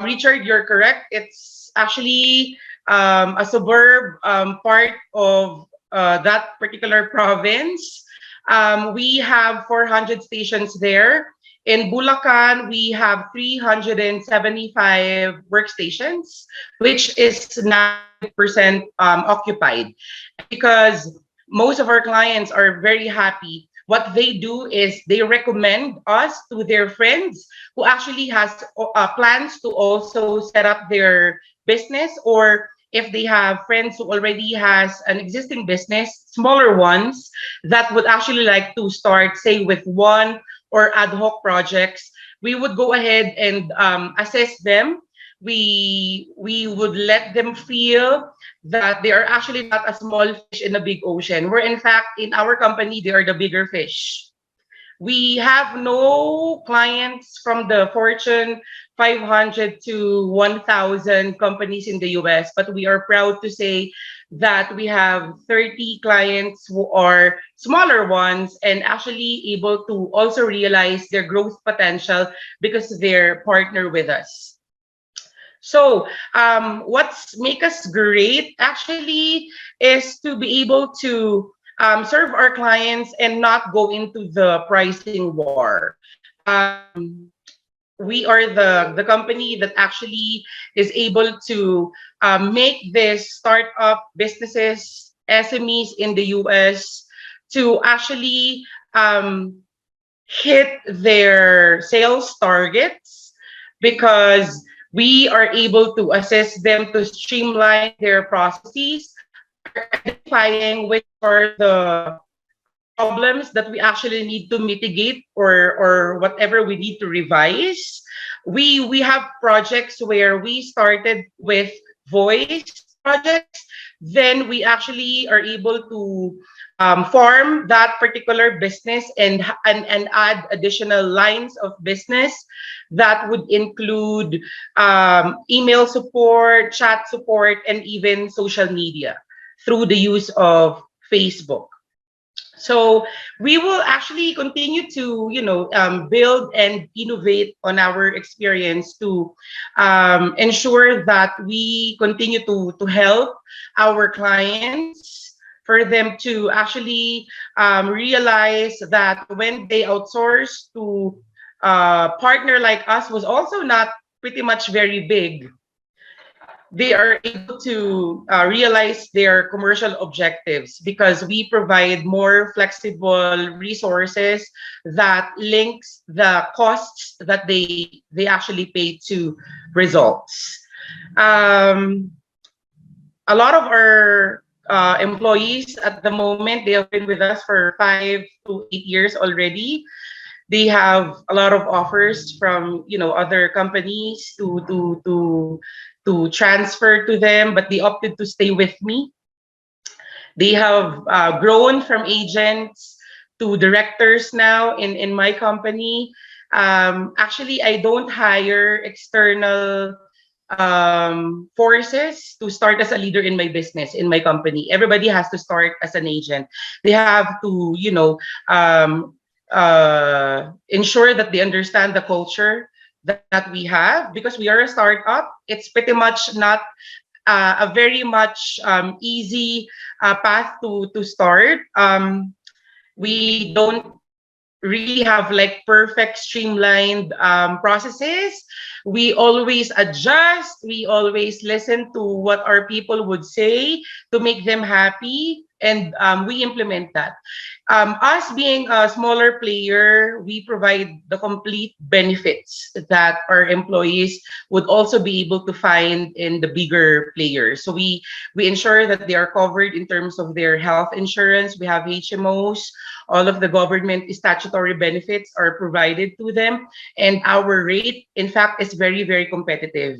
Richard, you're correct. It's actually a suburb part of that particular province. We have 400 stations there. In Bulacan, we have 375 workstations, which is 90% occupied. Because most of our clients are very happy. What they do is they recommend us to their friends who actually has plans to also set up their business, or if they have friends who already has an existing business, smaller ones that would actually like to start, say, with one or ad hoc projects, we would go ahead and assess them. We would let them feel that they are actually not a small fish in a big ocean, where in fact in our company they are the bigger fish. We have no clients from the Fortune 500 to 1,000 companies in the US, but we are proud to say that we have 30 clients who are smaller ones and actually able to also realize their growth potential because they're partner with us. So what's make us great actually is to be able to serve our clients and not go into the pricing war. We are the company that actually is able to make this startup businesses, SMEs in the US to actually hit their sales targets, because we are able to assist them to streamline their processes, identifying which are the problems that we actually need to mitigate, or whatever we need to revise. We have projects where we started with voice projects, then we actually are able to form that particular business and add additional lines of business that would include email support, chat support, and even social media through the use of Facebook. So we will actually continue to, build and innovate on our experience to ensure that we continue to help our clients, for them to actually realize that when they outsource to a partner like us, was also not pretty much very big, they are able to realize their commercial objectives, because we provide more flexible resources that links the costs that they actually pay to results. A lot of our employees at the moment, they have been with us for 5 to 8 years already. They have a lot of offers from other companies to transfer to them, but they opted to stay with me. They have grown from agents to directors now in my company. Actually, I don't hire external forces to start as a leader in my business, in my company. Everybody has to start as an agent. They have to, ensure that they understand the culture that we have, because we are a startup. It's pretty much not a very much easy path to start. We don't really have like perfect streamlined processes. We always adjust. We always listen to what our people would say to make them happy, and we implement that. Us being a smaller player, we provide the complete benefits that our employees would also be able to find in the bigger players. So we ensure that they are covered in terms of their health insurance. We have HMOs. All of the government statutory benefits are provided to them, and our rate, in fact, is very, very competitive.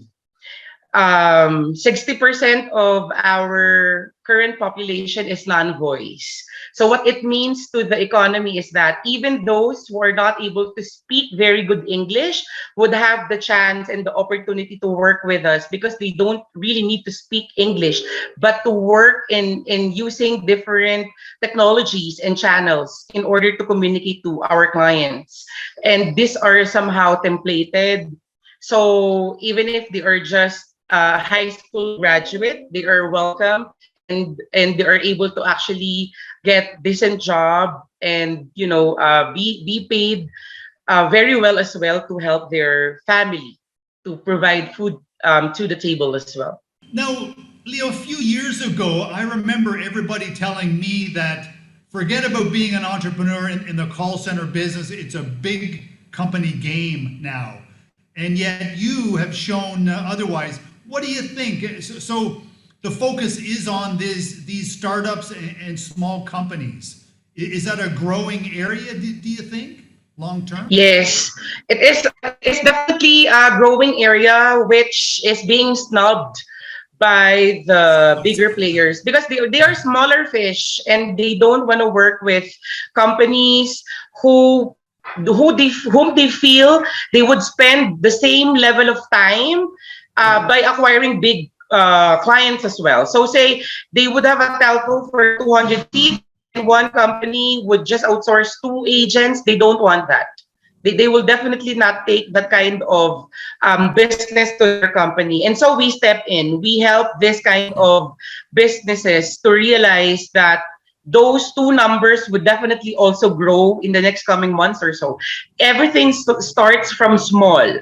60% of our current population is non-voice. So what it means to the economy is that even those who are not able to speak very good English would have the chance and the opportunity to work with us, because they don't really need to speak English, but to work in using different technologies and channels in order to communicate to our clients. And these are somehow templated. So even if they are just high school graduate, they are welcome, and they are able to actually get decent job, and be paid very well as well, to help their family, to provide food to the table as well. Now, Leo, a few years ago, I remember everybody telling me that forget about being an entrepreneur in the call center business. It's a big company game now. And yet you have shown otherwise. What do you think? So the focus is on these startups and small companies. Is that a growing area, do you think, long term? Yes, it is. It's definitely a growing area, which is being snubbed by the bigger players, because they are smaller fish, and they don't want to work with companies whom they feel they would spend the same level of time by acquiring big clients as well. So say they would have a telco for 200 seats, and one company would just outsource 2 agents. They don't want that. They will definitely not take that kind of business to their company. And so we step in. We help this kind of businesses to realize that those 2 numbers would definitely also grow in the next coming months or so. Everything starts from small.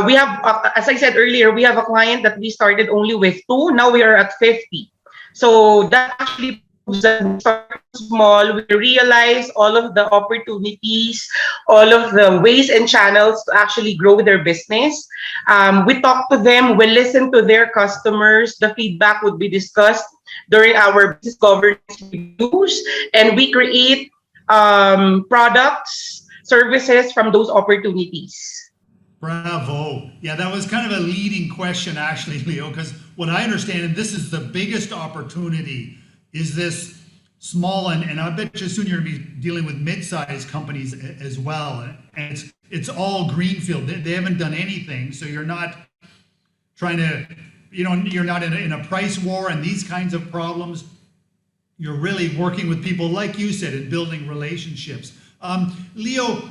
We have, as I said earlier, we have a client that we started only with 2. Now we are at 50. So that actually proves that we start small. We realize all of the opportunities, all of the ways and channels to actually grow their business. We talk to them. We listen to their customers. The feedback would be discussed during our business governance reviews, and we create products, services from those opportunities. Bravo. Yeah, that was kind of a leading question, actually, Leo, because what I understand, and this is the biggest opportunity, is this small, and I bet you soon you're going to be dealing with mid-sized companies as well. And it's all greenfield. They haven't done anything, so you're not trying to, you're not in a price war and these kinds of problems. You're really working with people, like you said, and building relationships. Leo,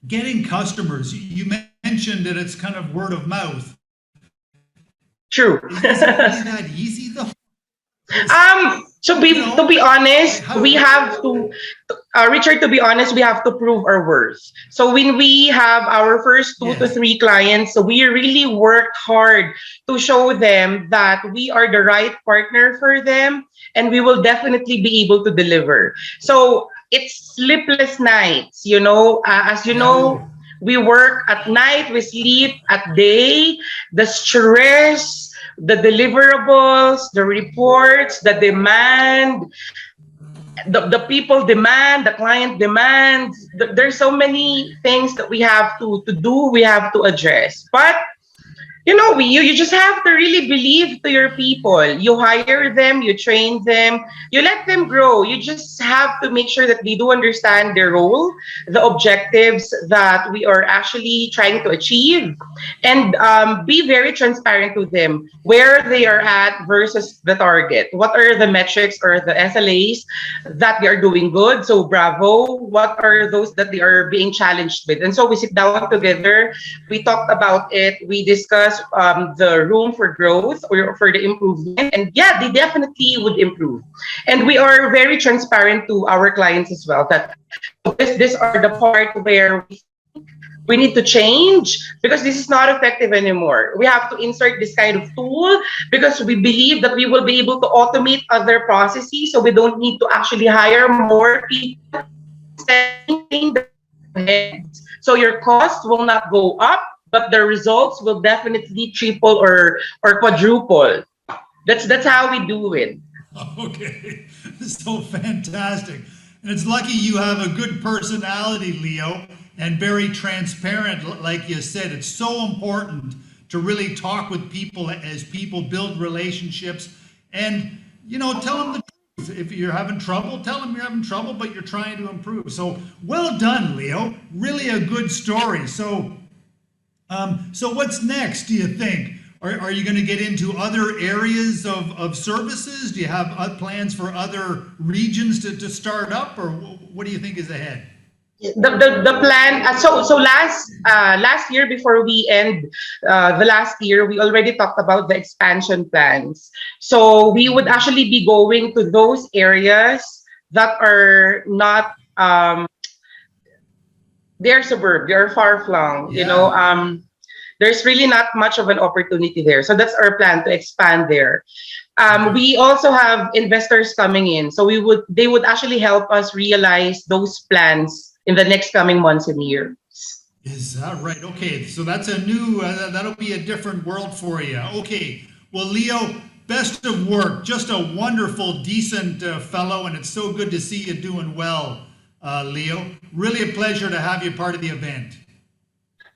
getting customers, you mentioned that it's kind of word of mouth. True. Is it really that easy, though? To be honest, we have to, Richard, to be honest, we have to prove our worth. So when we have our first 2 to 3 clients, we really worked hard to show them that we are the right partner for them, and we will definitely be able to deliver. So it's sleepless nights, as you know, we work at night, we sleep at day, the stress, the deliverables, the reports, the demand, the people demand, the client demands. There's so many things that we have to do, we have to address. But you just have to really believe to your people. You hire them, you train them, you let them grow. You just have to make sure that they do understand their role, the objectives that we are actually trying to achieve, and be very transparent to them where they are at versus the target. What are the metrics or the SLAs that they are doing good? So bravo. What are those that they are being challenged with? And so we sit down together, we talked about it, we discuss the room for growth or for the improvement, and they definitely would improve. And we are very transparent to our clients as well, that these are the part where we need to change, because this is not effective anymore. We have to insert this kind of tool because we believe that we will be able to automate other processes, so we don't need to actually hire more people. So your costs will not go up, but the results will definitely triple or quadruple. That's how we do it. Okay, so fantastic. And it's lucky you have a good personality, Leo, and very transparent, like you said. It's so important to really talk with people as people build relationships, and tell them the truth. If you're having trouble, tell them you're having trouble, but you're trying to improve. So well done, Leo. Really a good story. So what's next, do you think? Are you going to get into other areas of services? Do you have plans for other regions to start up, or what do you think is ahead? The plan, so last year, before we end the last year, we already talked about the expansion plans. So we would actually be going to those areas that are not they're suburb, they're far flung, there's really not much of an opportunity there. So that's our plan, to expand there. We also have investors coming in, so they would actually help us realize those plans in the next coming months and years. Is that right? Okay, so that's a new, that'll be a different world for you. Okay, well, Leo, best of work. Just a wonderful, decent fellow, and it's so good to see you doing well, Leo. Really a pleasure to have you part of the event.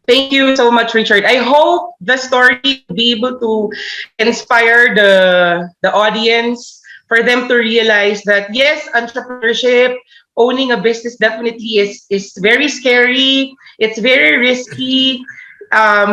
Thank you so much, Richard. I hope the story will be able to inspire the audience, for them to realize that, yes, entrepreneurship, owning a business definitely is very scary. It's very risky.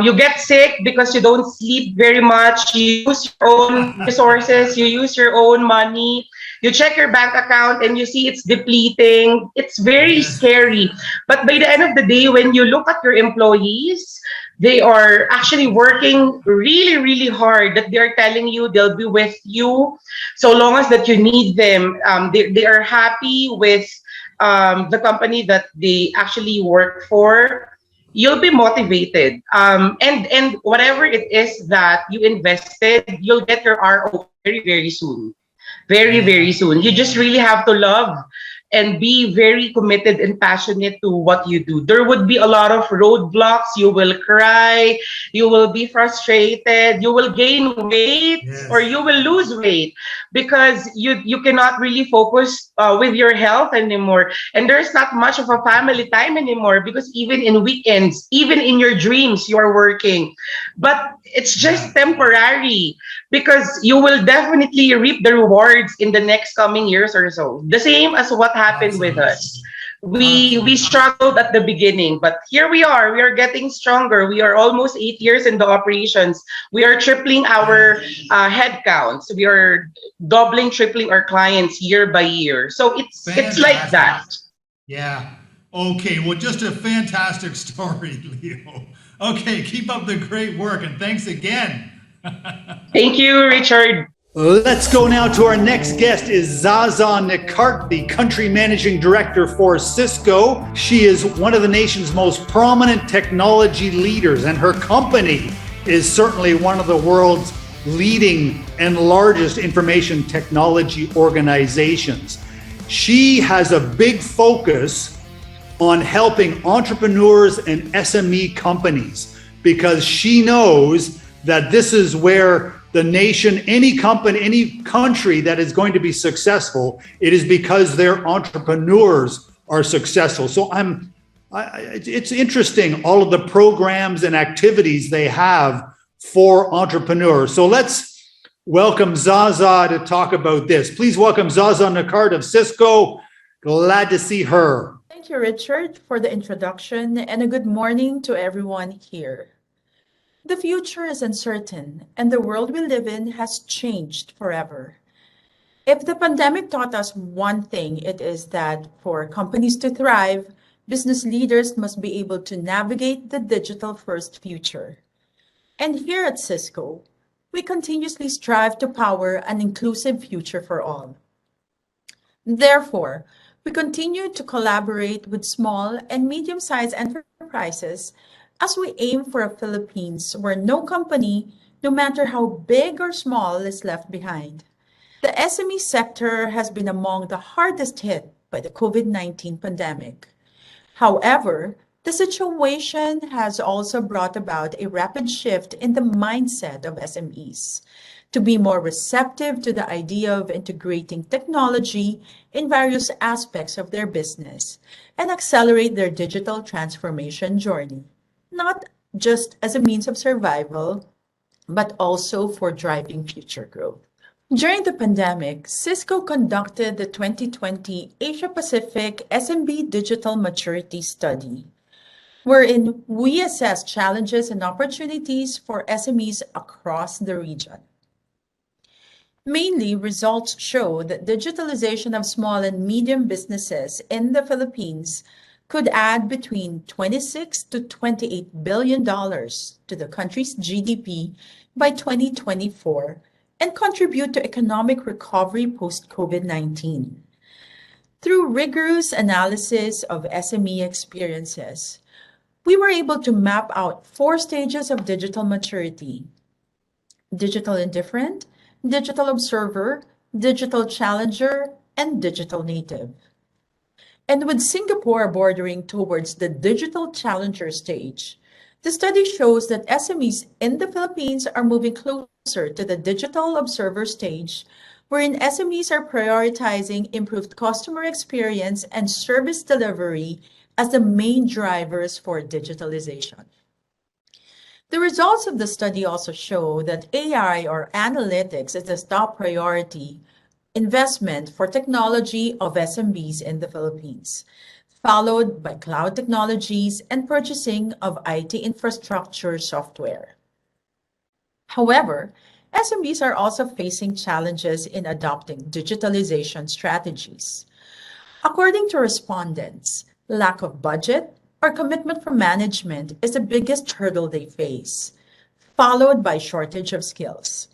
You get sick because you don't sleep very much. You use your own resources. You use your own money. You check your bank account and you see it's depleting. It's very scary. But by the end of the day, when you look at your employees, they are actually working really, really hard, that they're telling you they'll be with you so long as that you need them. They are happy with the company that they actually work for. You'll be motivated. And whatever it is that you invested, you'll get your RO very, very soon. Very, very soon. You just really have to love and be very committed and passionate to what you do. There would be a lot of roadblocks. You will cry, you will be frustrated, you will gain weight, or you will lose weight, because you cannot really focus with your health anymore. And there's not much of a family time anymore, because even in weekends, even in your dreams, you are working. But it's just temporary, because you will definitely reap the rewards in the next coming years or so. The same as what happened with us. We struggled at the beginning, but here we are. We are getting stronger. We are almost 8 years in the operations. We are tripling our headcounts. We are doubling, tripling our clients year by year. So it's like that. Yeah. Okay. Well, just a fantastic story, Leo. Okay. Keep up the great work, and thanks again. Thank you, Richard. Let's go now to our next guest is Zaza Nickard, the country managing director for Cisco. She is one of the nation's most prominent technology leaders, and her company is certainly one of the world's leading and largest information technology organizations. She has a big focus on helping entrepreneurs and SME companies, because she knows that this is where the nation, any company, any country that is going to be successful, it is because their entrepreneurs are successful. So it's interesting, all of the programs and activities they have for entrepreneurs. So let's welcome Zaza to talk about this. Please welcome Zaza Nickard of Cisco. Glad to see her. Thank you, Richard, for the introduction, and a good morning to everyone here. The future is uncertain, and the world we live in has changed forever. If the pandemic taught us one thing, it is that for companies to thrive, business leaders must be able to navigate the digital-first future. And here at Cisco, we continuously strive to power an inclusive future for all. Therefore, we continue to collaborate with small and medium-sized enterprises as we aim for a Philippines where no company, no matter how big or small, is left behind. The SME sector has been among the hardest hit by the COVID-19 pandemic. However, the situation has also brought about a rapid shift in the mindset of SMEs to be more receptive to the idea of integrating technology in various aspects of their business and accelerate their digital transformation journey, not just as a means of survival, but also for driving future growth. During the pandemic, Cisco conducted the 2020 Asia Pacific SMB Digital Maturity Study, wherein we assess challenges and opportunities for SMEs across the region. Mainly, results show that digitalization of small and medium businesses in the Philippines could add between $26 to $28 billion to the country's GDP by 2024 and contribute to economic recovery post-COVID-19. Through rigorous analysis of SME experiences, we were able to map out 4 stages of digital maturity: digital indifferent, digital observer, digital challenger, and digital native. And with Singapore bordering towards the digital challenger stage, the study shows that SMEs in the Philippines are moving closer to the digital observer stage, wherein SMEs are prioritizing improved customer experience and service delivery as the main drivers for digitalization. The results of the study also show that AI or analytics is the top priority investment for technology of SMBs in the Philippines, followed by cloud technologies and purchasing of IT infrastructure software. However, SMBs are also facing challenges in adopting digitalization strategies. According to respondents, lack of budget or commitment from management is the biggest hurdle they face, followed by shortage of skills.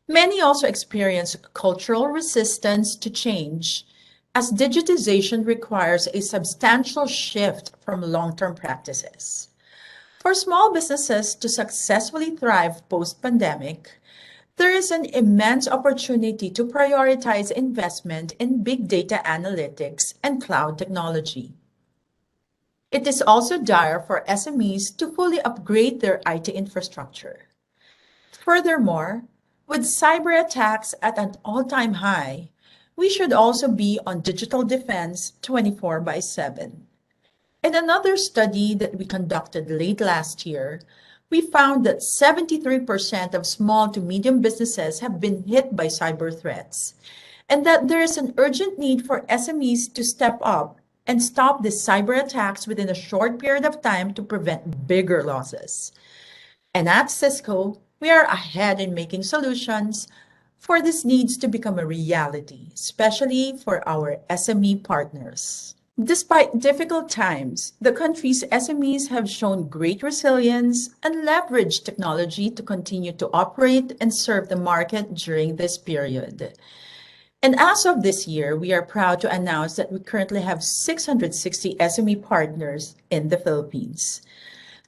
Many also experience cultural resistance to change, as digitization requires a substantial shift from long-term practices. For small businesses to successfully thrive post-pandemic, there is an immense opportunity to prioritize investment in big data analytics and cloud technology. It is also dire for SMEs to fully upgrade their IT infrastructure. Furthermore, with cyber attacks at an all-time high, we should also be on digital defense 24/7. In another study that we conducted late last year, we found that 73% of small to medium businesses have been hit by cyber threats, and that there is an urgent need for SMEs to step up and stop these cyber attacks within a short period of time to prevent bigger losses. And at Cisco, we are ahead in making solutions for this needs to become a reality, especially for our SME partners. Despite difficult times, the country's SMEs have shown great resilience and leveraged technology to continue to operate and serve the market during this period. And as of this year, we are proud to announce that we currently have 660 SME partners in the Philippines.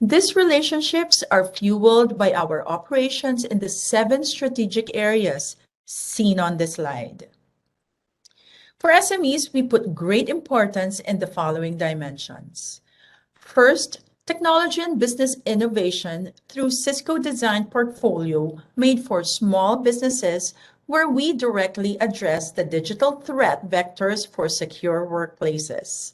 These relationships are fueled by our operations in the 7 strategic areas seen on this slide. For SMEs, we put great importance in the following dimensions. First, technology and business innovation through Cisco Design Portfolio made for small businesses, where we directly address the digital threat vectors for secure workplaces.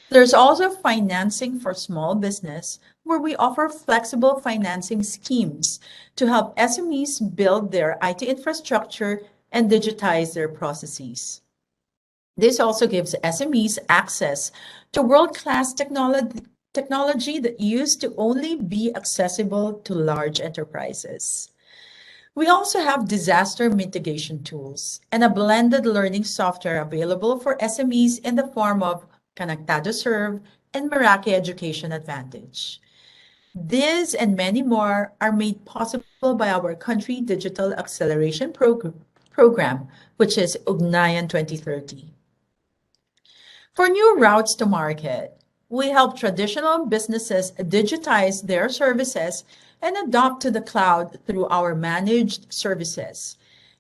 There's also financing for small business, where we offer flexible financing schemes to help SMEs build their IT infrastructure and digitize their processes. This also gives SMEs access to world-class technology that used to only be accessible to large enterprises. We also have disaster mitigation tools and a blended learning software available for SMEs in the form of Conectado Serve and Meraki Education Advantage. These and many more are made possible by our country digital acceleration program, which is Ugnayan 2030. For new routes to market, we help traditional businesses digitize their services and adopt to the cloud through our managed services.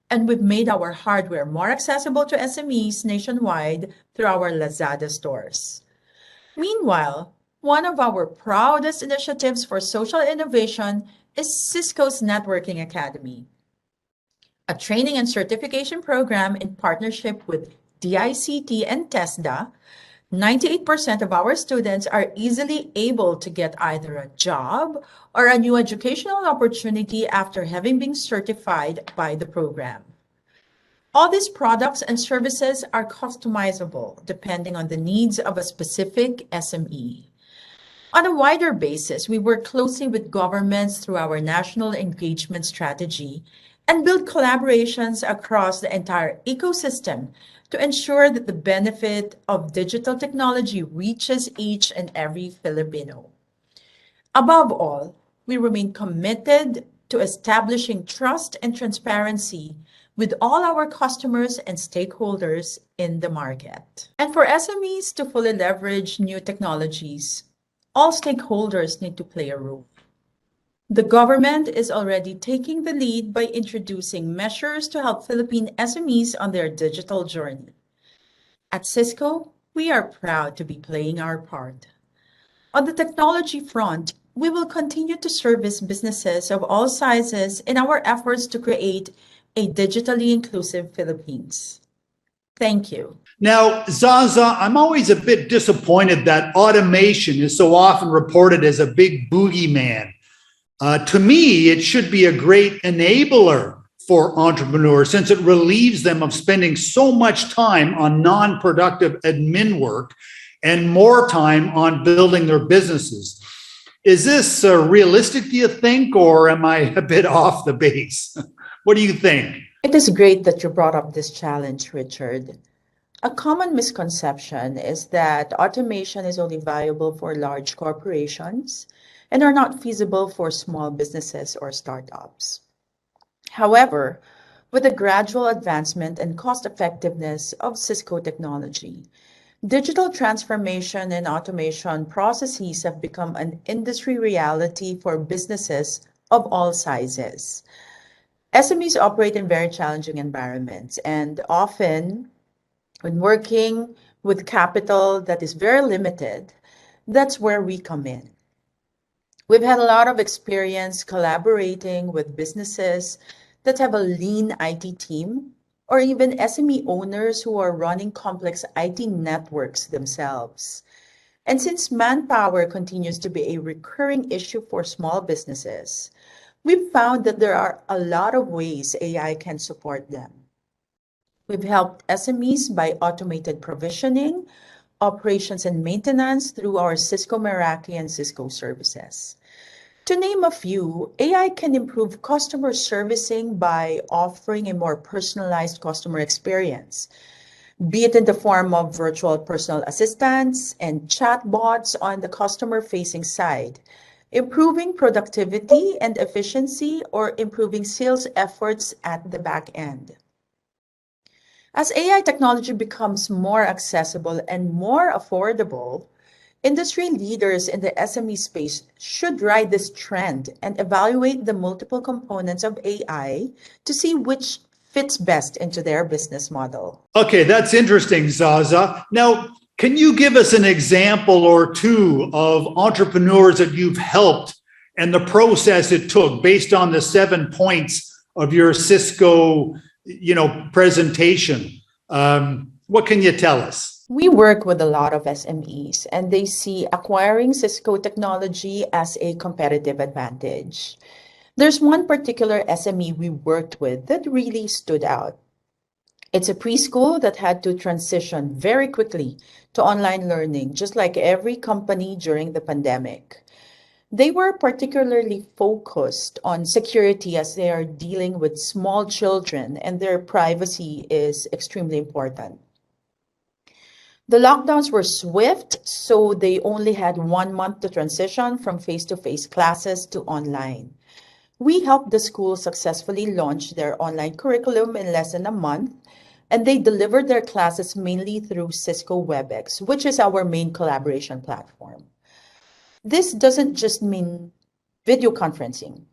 And we've made our hardware more accessible to SMEs nationwide through our Lazada stores. Meanwhile, one of our proudest initiatives for social innovation is Cisco's Networking Academy, a training and certification program in partnership with DICT and TESDA 98% of our students are easily able to get either a job or a new educational opportunity after having been certified by the program. All these products and services are customizable depending on the needs of a specific SME. On a wider basis, we work closely with governments through our national engagement strategy and build collaborations across the entire ecosystem to ensure that the benefit of digital technology reaches each and every Filipino. Above all, we remain committed to establishing trust and transparency with all our customers and stakeholders in the market. And for SMEs to fully leverage new technologies, all stakeholders need to play a role. The government is already taking the lead by introducing measures to help Philippine SMEs on their digital journey. At Cisco, we are proud to be playing our part. On the technology front, we will continue to service businesses of all sizes in our efforts to create a digitally inclusive Philippines. Thank you. Now, Zaza, I'm always a bit disappointed that automation is so often reported as a big boogeyman. To me, it should be a great enabler for entrepreneurs since it relieves them of spending so much time on non-productive admin work and more time on building their businesses. Is this realistic, do you think, or am I a bit off the base? What do you think? It is great that you brought up this challenge, Richard. A common misconception is that automation is only valuable for large corporations and are not feasible for small businesses or startups. However, with the gradual advancement and cost effectiveness of Cisco technology, digital transformation and automation processes have become an industry reality for businesses of all sizes. SMEs operate in very challenging environments, and often when working with capital that is very limited, that's where we come in. We've had a lot of experience collaborating with businesses that have a lean IT team, or even SME owners who are running complex IT networks themselves. And since manpower continues to be a recurring issue for small businesses, we've found that there are a lot of ways AI can support them. We've helped SMEs by automated provisioning, operations and maintenance through our Cisco Meraki and Cisco services. To name a few, AI can improve customer servicing by offering a more personalized customer experience, be it in the form of virtual personal assistants and chatbots on the customer-facing side, improving productivity and efficiency, or improving sales efforts at the back end. As AI technology becomes more accessible and more affordable, industry leaders in the SME space should ride this trend and evaluate the multiple components of AI to see which fits best into their business model. Okay, that's interesting, Zaza. Now, can you give us an example or two of entrepreneurs that you've helped and the process it took based on the 7 points of your Cisco, presentation? What can you tell us? We work with a lot of SMEs, and they see acquiring Cisco technology as a competitive advantage. There's one particular SME we worked with that really stood out. It's a preschool that had to transition very quickly to online learning, just like every company during the pandemic. They were particularly focused on security as they are dealing with small children and their privacy is extremely important. The lockdowns were swift, so they only had 1 month to transition from face-to-face classes to online. We helped the school successfully launch their online curriculum in less than a month, and they delivered their classes mainly through Cisco WebEx, which is our main collaboration platform. This doesn't just mean video conferencing.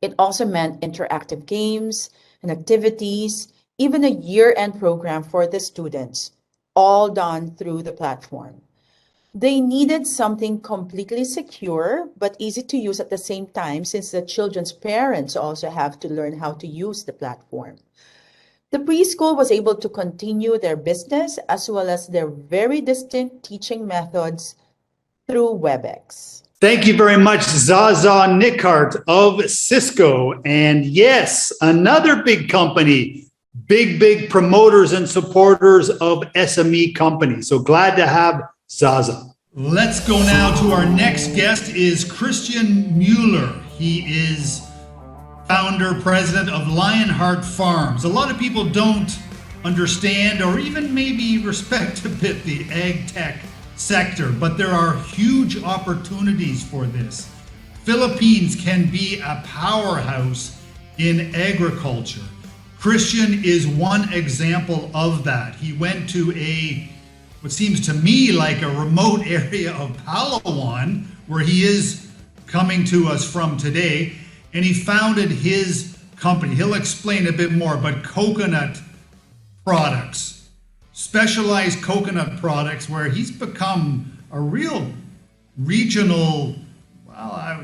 It also meant interactive games and activities, even a year-end program for the students, all done through the platform. They needed something completely secure but easy to use at the same time, since the children's parents also have to learn how to use the platform. The preschool was able to continue their business as well as their very distinct teaching methods through WebEx. Thank you very much, Zaza Nickard of Cisco. And yes, another big company, big promoters and supporters of SME companies. So glad to have Zaza. Let's go now to our next guest is Christian Mueller. He is founder, president of Lionheart Farms. A lot of people don't understand or even maybe respect a bit the ag tech sector, but there are huge opportunities for this. Philippines can be a powerhouse in agriculture. Christian is one example of that. He went to what seems to me like a remote area of Palawan, where he is coming to us from today, and he founded his company. He'll explain a bit more, but coconut products. Specialized coconut products, where he's become a real regional,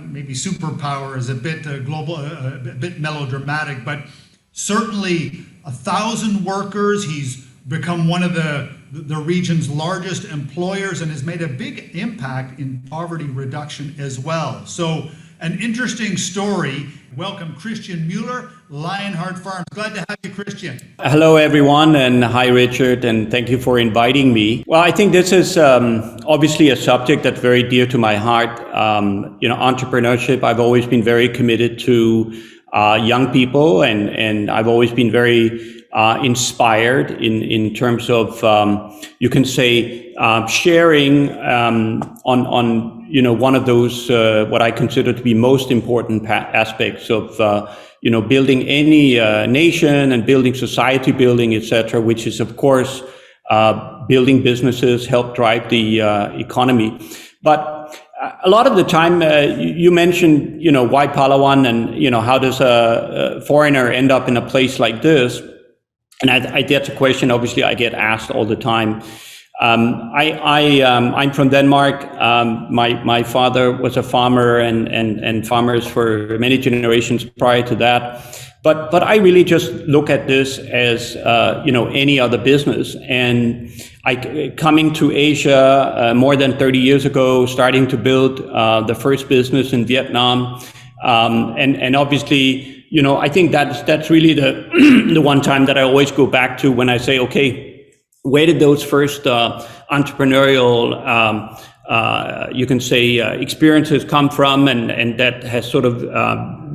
maybe superpower is a bit global, a bit melodramatic, but certainly 1,000 workers. He's become one of the region's largest employers and has made a big impact in poverty reduction as well. So an interesting story. Welcome, Christian Mueller, Lionheart Farms. Glad to have you, Christian. Hello, everyone, and hi, Richard, and thank you for inviting me. Well, I think this is obviously a subject that's very dear to my heart. Entrepreneurship, I've always been very committed to young people, and I've always been very inspired in terms of, you can say, sharing on one of those what I consider to be most important aspects of building any nation and building society building, etc., which is of course building businesses, help drive the economy. But a lot of the time, you mentioned why Palawan, and how does a foreigner end up in a place like this? And that's a question obviously I get asked all the time. I'm from Denmark. My father was a farmer and farmers for many generations prior to that. But I really just look at this as any other business. And coming to Asia more than 30 years ago, starting to build the first business in Vietnam, and obviously, I think that's really the one time that I always go back to when I say, okay, where did those first entrepreneurial, you can say, experiences come from? And that has sort of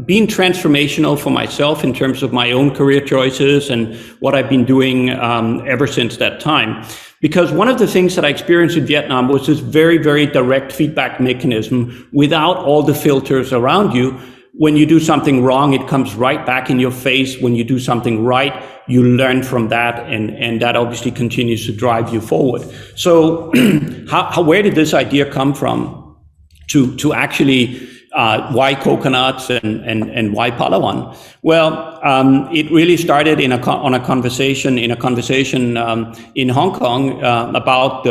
been transformational for myself in terms of my own career choices and what I've been doing ever since that time. Because one of the things that I experienced in Vietnam was this very, very direct feedback mechanism without all the filters around you. When you do something wrong, it comes right back in your face. When you do something right, you learn from that, and that obviously continues to drive you forward. So where did this idea come from to actually why coconuts and why Palawan? Well, it really started in a conversation in Hong Kong about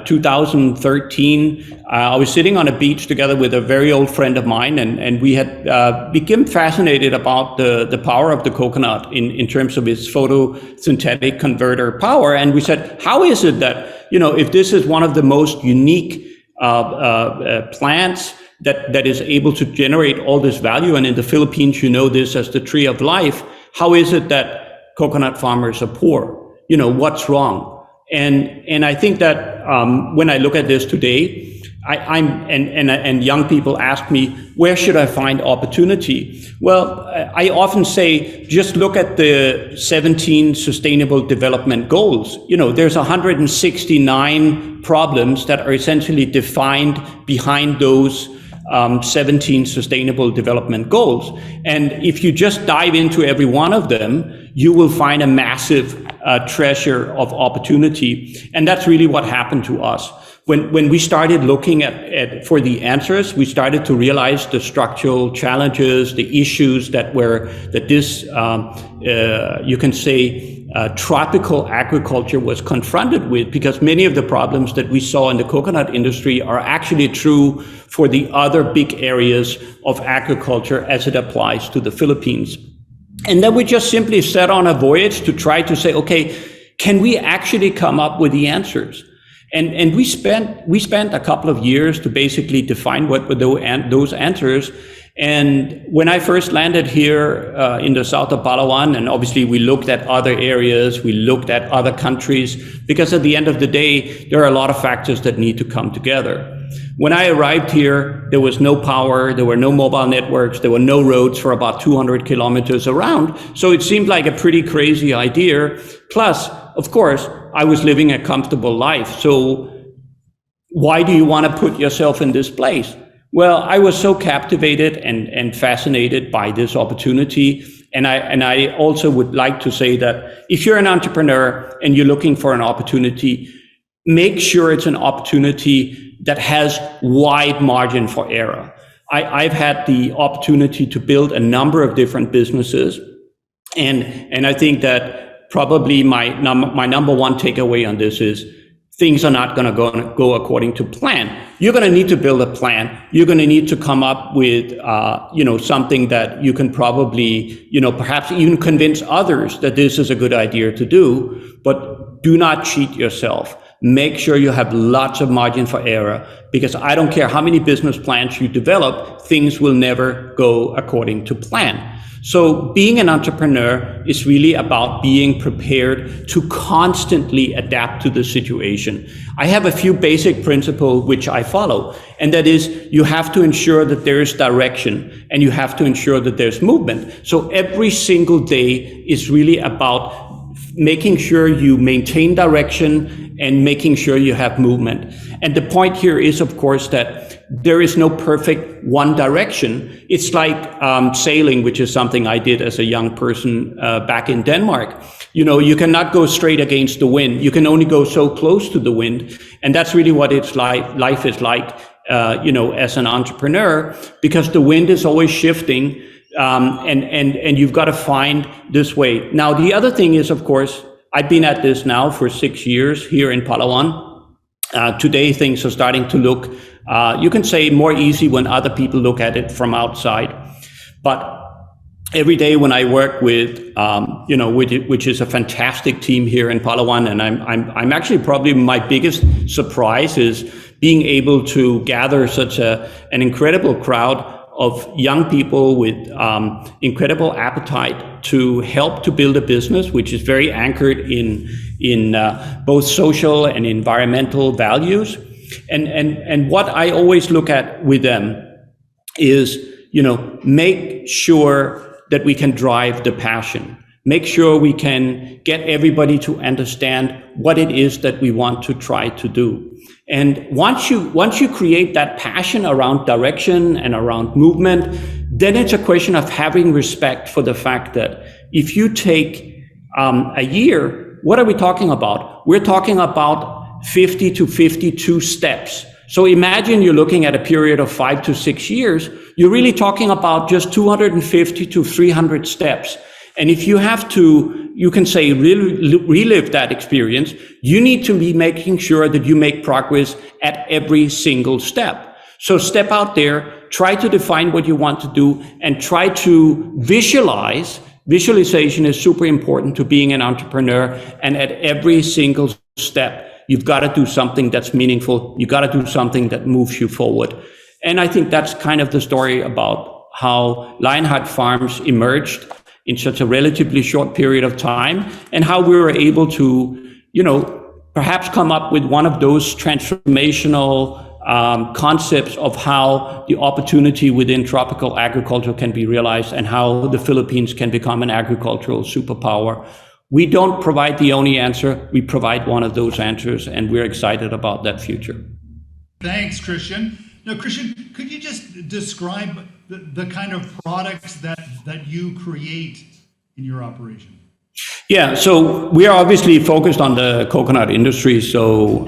2013. I was sitting on a beach together with a very old friend of mine, and we had become fascinated about the power of the coconut in terms of its photosynthetic converter power. And we said, how is it that, if this is one of the most unique plants that is able to generate all this value, and in the Philippines, this as the tree of life, how is it that coconut farmers are poor? What's wrong? And I think that when I look at this today, and young people ask me, where should I find opportunity? Well, I often say, just look at the 17 Sustainable Development Goals. There's 169 problems that are essentially defined behind those 17 Sustainable Development Goals. And if you just dive into every one of them, you will find a massive treasure of opportunity. And that's really what happened to us. When we started looking for the answers, we started to realize the structural challenges, the issues that this, you can say, tropical agriculture was confronted with, because many of the problems that we saw in the coconut industry are actually true for the other big areas of agriculture as it applies to the Philippines. And then we just simply set on a voyage to try to say, okay, can we actually come up with the answers? And we spent a couple of years to basically define what were those answers. And when I first landed here in the south of Palawan, and obviously we looked at other areas, we looked at other countries, because at the end of the day, there are a lot of factors that need to come together. When I arrived here, there was no power, there were no mobile networks, there were no roads for about 200 kilometers around. So it seemed like a pretty crazy idea. Plus, of course, I was living a comfortable life. So why do you want to put yourself in this place? Well, I was so captivated and fascinated by this opportunity. And I also would like to say that if you're an entrepreneur and you're looking for an opportunity, make sure it's an opportunity that has wide margin for error. I've had the opportunity to build a number of different businesses. And I think that probably my number one takeaway on this is things are not going to go according to plan. You're going to need to build a plan. You're going to need to come up with, something that you can probably, perhaps even convince others that this is a good idea to do, but do not cheat yourself. Make sure you have lots of margin for error, because I don't care how many business plans you develop, things will never go according to plan. So being an entrepreneur is really about being prepared to constantly adapt to the situation. I have a few basic principles which I follow, and that is you have to ensure that there is direction and you have to ensure that there's movement. So every single day is really about making sure you maintain direction and making sure you have movement. And the point here is, of course, that there is no perfect one direction. It's like sailing, which is something I did as a young person back in Denmark. You cannot go straight against the wind. You can only go so close to the wind. And that's really what it's like. Life is like, as an entrepreneur, because the wind is always shifting. And you've got to find this way. Now, the other thing is, of course, I've been at this now for 6 years here in Palawan. Today, things are starting to look, you can say, more easy when other people look at it from outside. But every day when I work with, which is a fantastic team here in Palawan, and I'm actually probably my biggest surprise is being able to gather such an incredible crowd of young people with incredible appetite to help to build a business, which is very anchored in both social and environmental values. And what I always look at with them is, make sure that we can drive the passion. Make sure we can get everybody to understand what it is that we want to try to do. And once you create that passion around direction and around movement, then it's a question of having respect for the fact that if you take a year, what are we talking about? We're talking about 50 to 52 steps. So imagine you're looking at a period of 5 to 6 years, you're really talking about just 250 to 300 steps. And if you have to, you can say, relive that experience, you need to be making sure that you make progress at every single step. So step out there, try to define what you want to do, and try to visualize. Visualization is super important to being an entrepreneur. And at every single step, you've got to do something that's meaningful. You got to do something that moves you forward. And I think that's kind of the story about how Lionheart Farms emerged in such a relatively short period of time, and how we were able to, perhaps come up with one of those transformational concepts of how the opportunity within tropical agriculture can be realized and how the Philippines can become an agricultural superpower. We don't provide the only answer, we provide one of those answers, and we're excited about that future. Thanks, Christian. Now, Christian, could you just describe the kind of products that you create in your operation? Yeah, so we are obviously focused on the coconut industry. So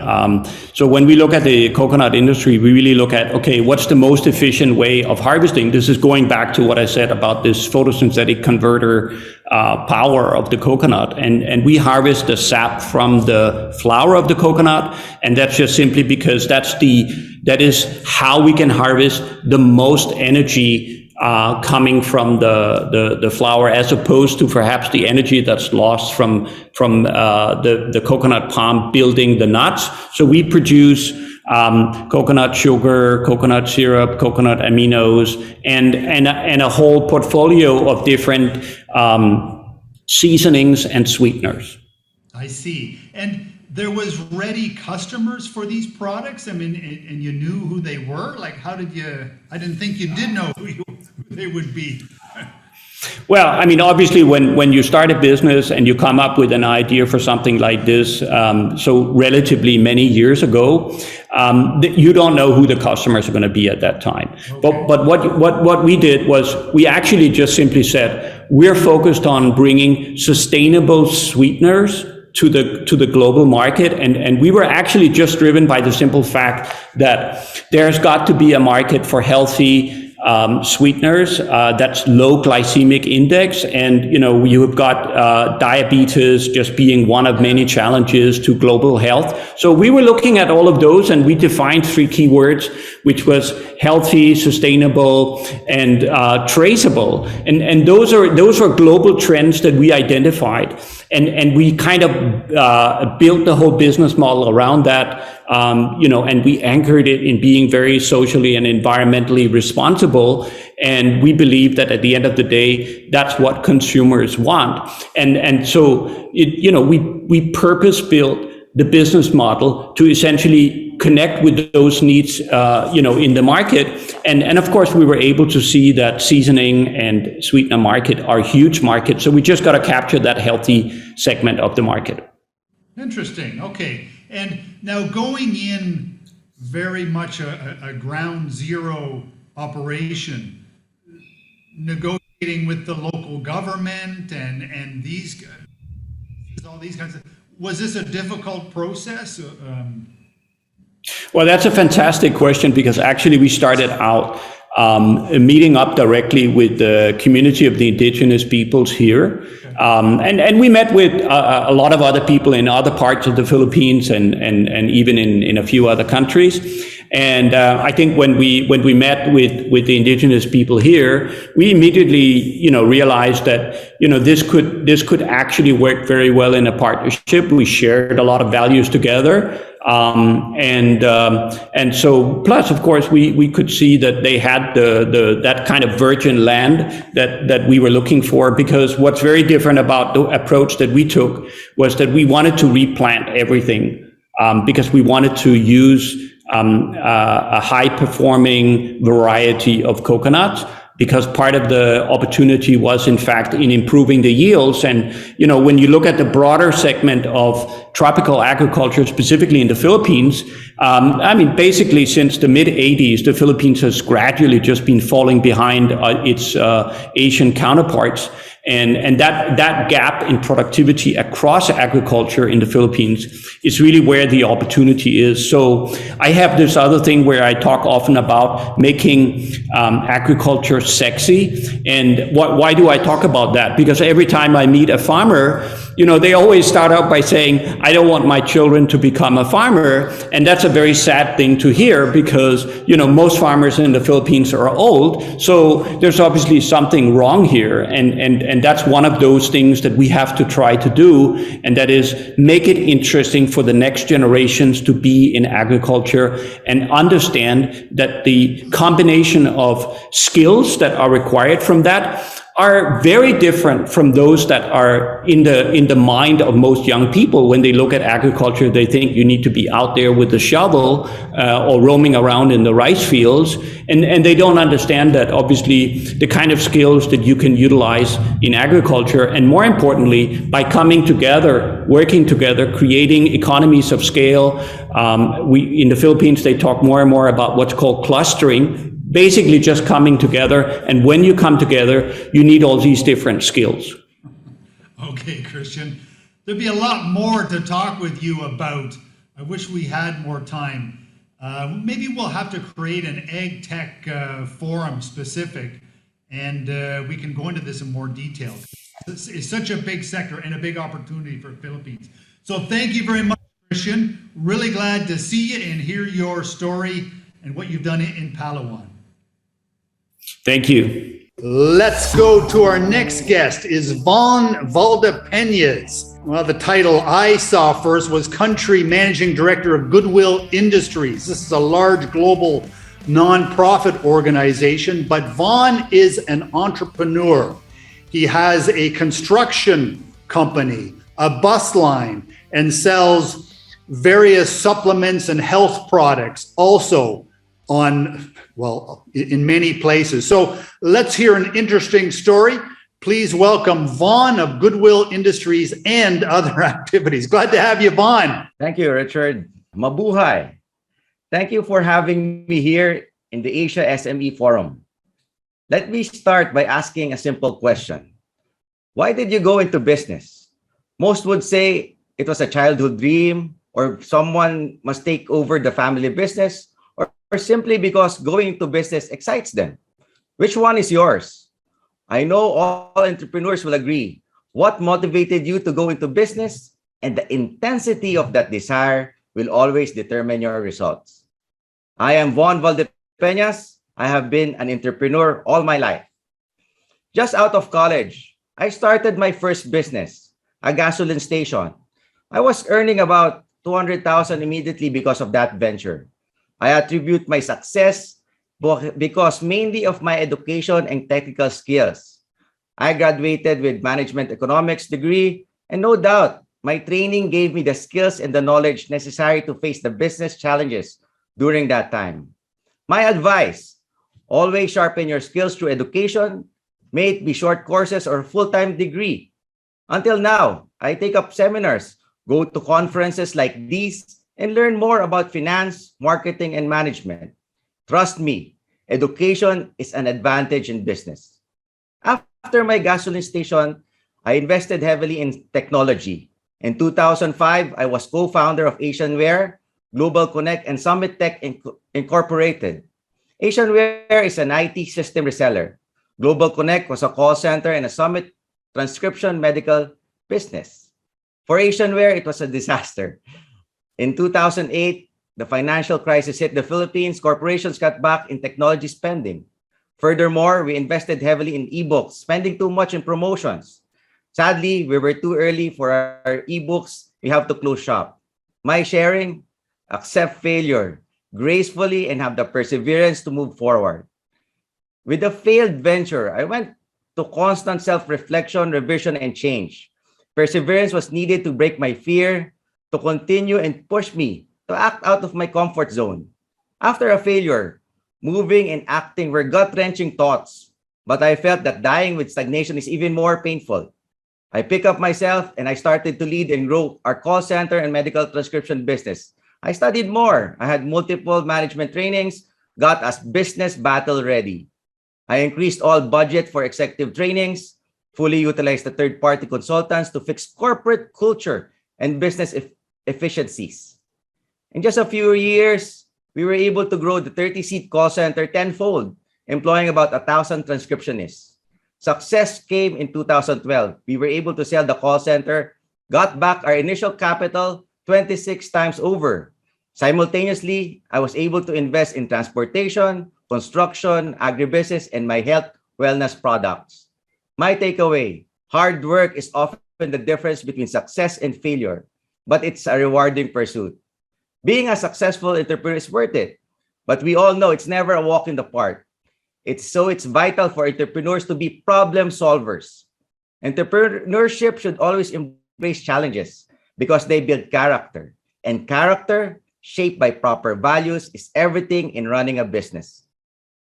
when we look at the coconut industry, we really look at, okay, what's the most efficient way of harvesting? This is going back to what I said about this photosynthetic converter power of the coconut. And we harvest the sap from the flower of the coconut. And that's just simply because that is how we can harvest the most energy coming from the flower, as opposed to perhaps the energy that's lost from the coconut palm building the nuts. So we produce coconut sugar, coconut syrup, coconut aminos, and a whole portfolio of different seasonings and sweeteners. I see. And there was ready customers for these products? I mean, and you knew who they were? Like, how did you, I didn't think you did know who they would be. Well, I mean, obviously, when you start a business and you come up with an idea for something like this, so relatively many years ago, you don't know who the customers are going to be at that time. Okay. But what we did was we actually just simply said, we're focused on bringing sustainable sweeteners to the global market, and we were actually just driven by the simple fact that there's got to be a market for healthy sweeteners that's low glycemic index, and you have got diabetes just being one of many challenges to global health. So we were looking at all of those, and we defined 3 keywords, which was healthy, sustainable, and traceable. And those are global trends that we identified, and we kind of built the whole business model around that. And we anchored it in being very socially and environmentally responsible. And we believe that at the end of the day, that's what consumers want. And so, we purpose built the business model to essentially connect with those needs, in the market. And of course, we were able to see that seasoning and sweetener market are huge markets. So we just got to capture that healthy segment of the market. Interesting. Okay. And now going in very much a ground zero operation, negotiating with the local government and all these kinds of, was this a difficult process? Well, that's a fantastic question, because actually we started out meeting up directly with the community of the indigenous peoples here. And we met with a lot of other people in other parts of the Philippines and even in a few other countries. And I think when we met with the indigenous people here, we immediately realized that this could actually work very well in a partnership. We shared a lot of values together. And so plus, of course, we could see that they had that kind of virgin land that we were looking for, because what's very different about the approach that we took was that we wanted to replant everything, because we wanted to use a high performing variety of coconuts, because part of the opportunity was, in fact, in improving the yields. And, when you look at the broader segment of tropical agriculture, specifically in the Philippines, basically since the mid-'80s, the Philippines has gradually just been falling behind its Asian counterparts. And that gap in productivity across agriculture in the Philippines is really where the opportunity is. So I have this other thing where I talk often about making agriculture sexy. And why do I talk about that? Because every time I meet a farmer, they always start out by saying, I don't want my children to become a farmer. And that's a very sad thing to hear, because, most farmers in the Philippines are old. So there's obviously something wrong here. And that's one of those things that we have to try to do. And that is make it interesting for the next generations to be in agriculture, and understand that the combination of skills that are required from that are very different from those that are in the mind of most young people. When they look at agriculture, they think you need to be out there with the shovel or roaming around in the rice fields. And they don't understand that obviously the kind of skills that you can utilize in agriculture, and more importantly, by coming together, working together, creating economies of scale. In the Philippines, they talk more and more about what's called clustering. Basically just coming together, and when you come together, you need all these different skills. Okay, Christian. There'd be a lot more to talk with you about. I wish we had more time. Maybe we'll have to create an ag tech forum specific, and we can go into this in more detail. It's such a big sector and a big opportunity for Philippines. So thank you very much, Christian. Really glad to see you and hear your story and what you've done in Palawan. Thank you. Let's go to our next guest is Von Valdepeñas. Well, the title I saw first was Country Managing Director of Goodwill Industries. This is a large global nonprofit organization, but Von is an entrepreneur. He has a construction company, a bus line, and sells various supplements and health products also in many places. So let's hear an interesting story. Please welcome Vaughn of Goodwill Industries and other activities. Glad to have you, Vaughn. Thank you, Richard. Mabuhay. Thank you for having me here in the Asia SME Forum. Let me start by asking a simple question. Why did you go into business? Most would say it was a childhood dream, or someone must take over the family business, or simply because going into business excites them. Which one is yours? I know all entrepreneurs will agree. What motivated you to go into business and the intensity of that desire will always determine your results. I am Von Valdepeñas. I have been an entrepreneur all my life. Just out of college, I started my first business, a gasoline station. I was earning about 200,000 immediately because of that venture. I attribute my success because mainly of my education and technical skills. I graduated with management economics degree, and no doubt, my training gave me the skills and the knowledge necessary to face the business challenges during that time. My advice, always sharpen your skills through education, may it be short courses or full-time degree. Until now, I take up seminars, go to conferences like these, and learn more about finance, marketing, and management. Trust me, education is an advantage in business. After my gasoline station, I invested heavily in technology. In 2005, I was co-founder of Asianware, Global Connect, and Summit Tech Incorporated. Asianware is an IT system reseller. Global Connect was a call center and a Summit transcription medical business. For Asianware, it was a disaster. In 2008, the financial crisis hit the Philippines. Corporations cut back in technology spending. Furthermore, we invested heavily in ebooks, spending too much in promotions. Sadly, we were too early for our ebooks. We have to close shop. My sharing, accept failure gracefully and have the perseverance to move forward. With a failed venture, I went to constant self-reflection, revision, and change. Perseverance was needed to break my fear, to continue and push me to act out of my comfort zone. After a failure, moving and acting were gut-wrenching thoughts, but I felt that dying with stagnation is even more painful. I picked up myself and I started to lead and grow our call center and medical transcription business. I studied more. I had multiple management trainings, got us business battle ready. I increased all budget for executive trainings, fully utilized the third-party consultants to fix corporate culture and business efficiencies. In just a few years, we were able to grow the 30-seat call center tenfold, employing about 1,000 transcriptionists. Success came in 2012. We were able to sell the call center, got back our initial capital 26 times over. Simultaneously, I was able to invest in transportation, construction, agribusiness, and my health wellness products. My takeaway, hard work is often the difference between success and failure, but it's a rewarding pursuit. Being a successful entrepreneur is worth it, but we all know it's never a walk in the park. It's vital for entrepreneurs to be problem solvers. Entrepreneurship should always embrace challenges because they build character, and character shaped by proper values is everything in running a business.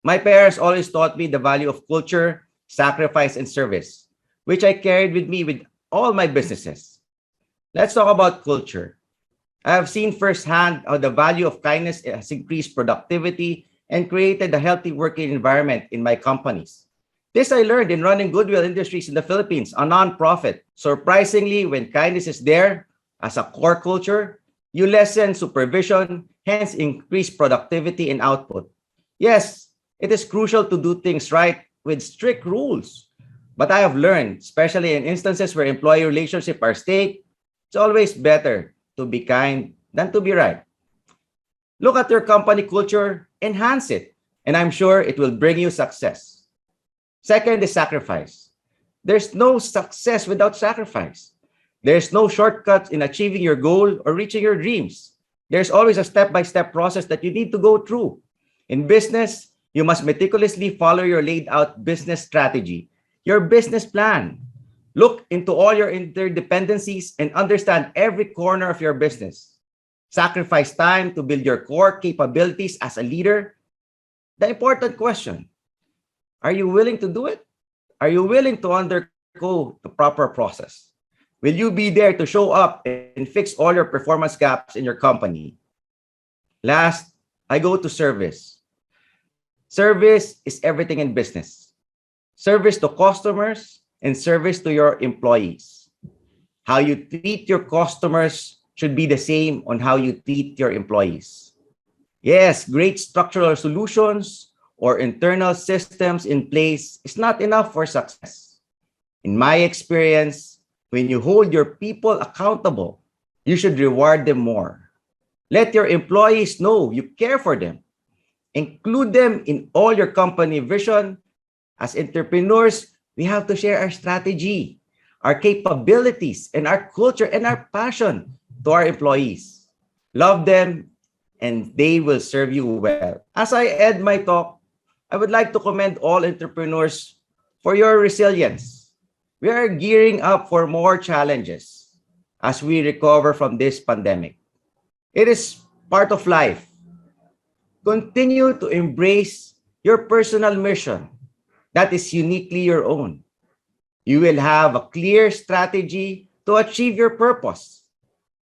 My parents always taught me the value of culture, sacrifice, and service, which I carried with me with all my businesses. Let's talk about culture. I have seen firsthand how the value of kindness has increased productivity and created a healthy working environment in my companies. This I learned in running Goodwill Industries in the Philippines, a nonprofit. Surprisingly, when kindness is there as a core culture, you lessen supervision, hence increase productivity and output. Yes, it is crucial to do things right with strict rules. But I have learned, especially in instances where employee relationships are at stake, it's always better to be kind than to be right. Look at your company culture, enhance it, and I'm sure it will bring you success. Second is sacrifice. There's no success without sacrifice. There's no shortcut in achieving your goal or reaching your dreams. There's always a step-by-step process that you need to go through. In business, you must meticulously follow your laid out business strategy, your business plan. Look into all your interdependencies and understand every corner of your business. Sacrifice time to build your core capabilities as a leader. The important question, are you willing to do it? Are you willing to undergo the proper process? Will you be there to show up and fix all your performance gaps in your company? Last, I go to service. Service is everything in business. Service to customers and service to your employees. How you treat your customers should be the same on how you treat your employees. Yes, great structural solutions or internal systems in place is not enough for success. In my experience, when you hold your people accountable, you should reward them more. Let your employees know you care for them. Include them in all your company vision. As entrepreneurs, we have to share our strategy, our capabilities, and our culture and our passion to our employees. Love them, and they will serve you well. As I end my talk, I would like to commend all entrepreneurs for your resilience. We are gearing up for more challenges as we recover from this pandemic. It is part of life. Continue to embrace your personal mission that is uniquely your own. You will have a clear strategy to achieve your purpose.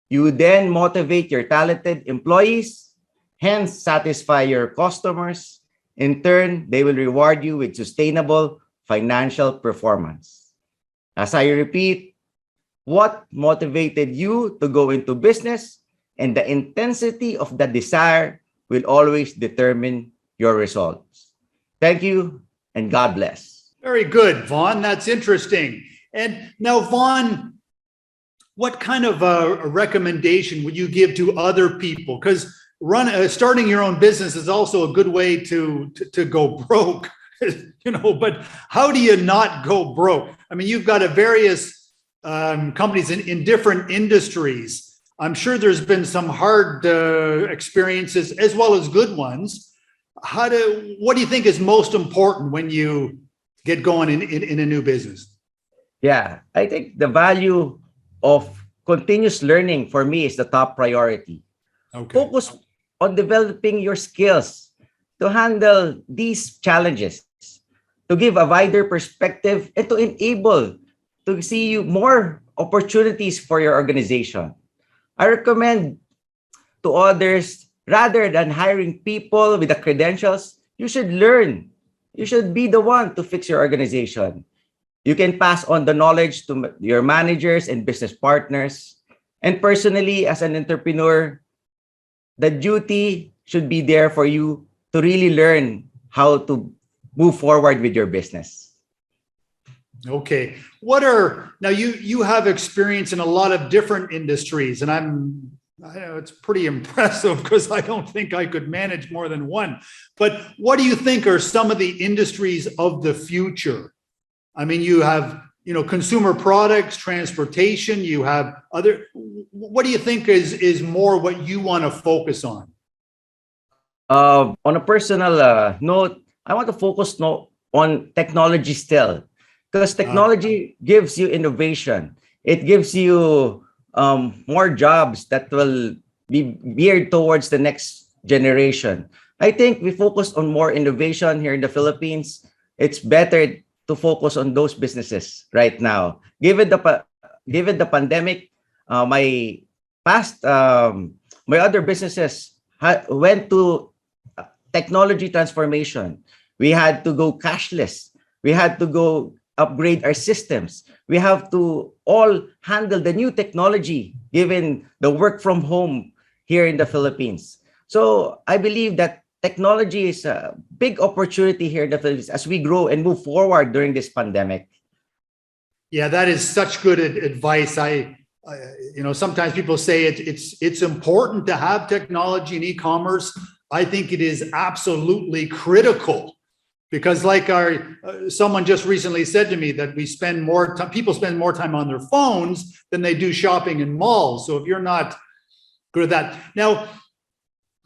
You then motivate your talented employees, hence satisfy your customers. In turn, they will reward you with sustainable financial performance. As I repeat, what motivated you to go into business and the intensity of the desire will always determine your results. Thank you and God bless. Very good, Vaughn. That's interesting. And now, Vaughn, what kind of a recommendation would you give to other people? Because starting your own business is also a good way to go broke, but how do you not go broke? I mean, you've got various companies in different industries. I'm sure there's been some hard experiences as well as good ones. What do you think is most important when you get going in a new business? Yeah, I think the value of continuous learning for me is the top priority. Okay. Focus on developing your skills to handle these challenges, to give a wider perspective, and to enable to see you more opportunities for your organization. I recommend to others, rather than hiring people with the credentials, you should learn. You should be the one to fix your organization. You can pass on the knowledge to your managers and business partners. And personally, as an entrepreneur, the duty should be there for you to really learn how to move forward with your business. Okay. Now you have experience in a lot of different industries, and I know it's pretty impressive because I don't think I could manage more than one. But what do you think are some of the industries of the future? I mean, you have, consumer products, transportation, you have what do you think is more what you want to focus on? On a personal note, I want to focus on technology still, because technology gives you innovation. It gives you more jobs that will be geared towards the next generation. I think we focus on more innovation here in the Philippines. It's better to focus on those businesses right now. Given the pandemic, my other businesses went to technology transformation. We had to go cashless. We had to go upgrade our systems. We have to all handle the new technology given the work from home here in the Philippines. So I believe that technology is a big opportunity here in the Philippines as we grow and move forward during this pandemic. Yeah, that is such good advice. Sometimes people say it's important to have technology and e-commerce. I think it is absolutely critical Because like someone just recently said to me that people spend more time on their phones than they do shopping in malls. So if you're not good at that. Now,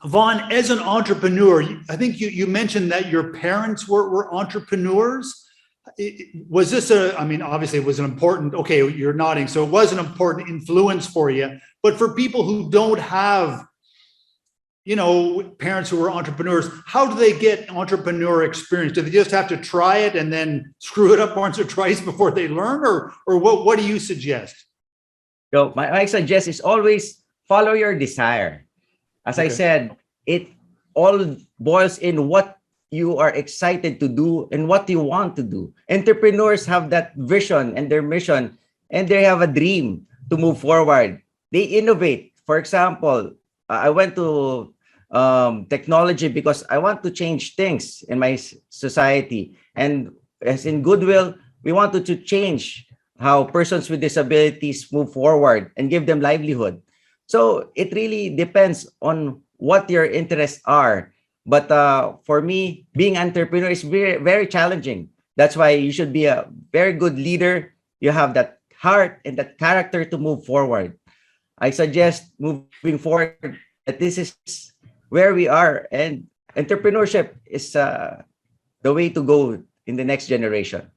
Vaughn, as an entrepreneur, I think you mentioned that your parents were entrepreneurs. Was this obviously it was an important, okay, you're nodding. So it was an important influence for you, but for people who don't have, parents who are entrepreneurs, how do they get entrepreneur experience? Do they just have to try it and then screw it up once or twice before they learn, or what do you suggest? So my suggest is always follow your desire. As I said, it all boils in what you are excited to do and what you want to do. Entrepreneurs have that vision and their mission, and they have a dream to move forward. They innovate. For example, I went to technology because I want to change things in my society. And as in Goodwill, we wanted to change how persons with disabilities move forward and give them livelihood. So it really depends on what your interests are. But for me, being an entrepreneur is very, very challenging. That's why you should be a very good leader. You have that heart and that character to move forward. I suggest moving forward that this is where we are, and entrepreneurship is the way to go in the next generation.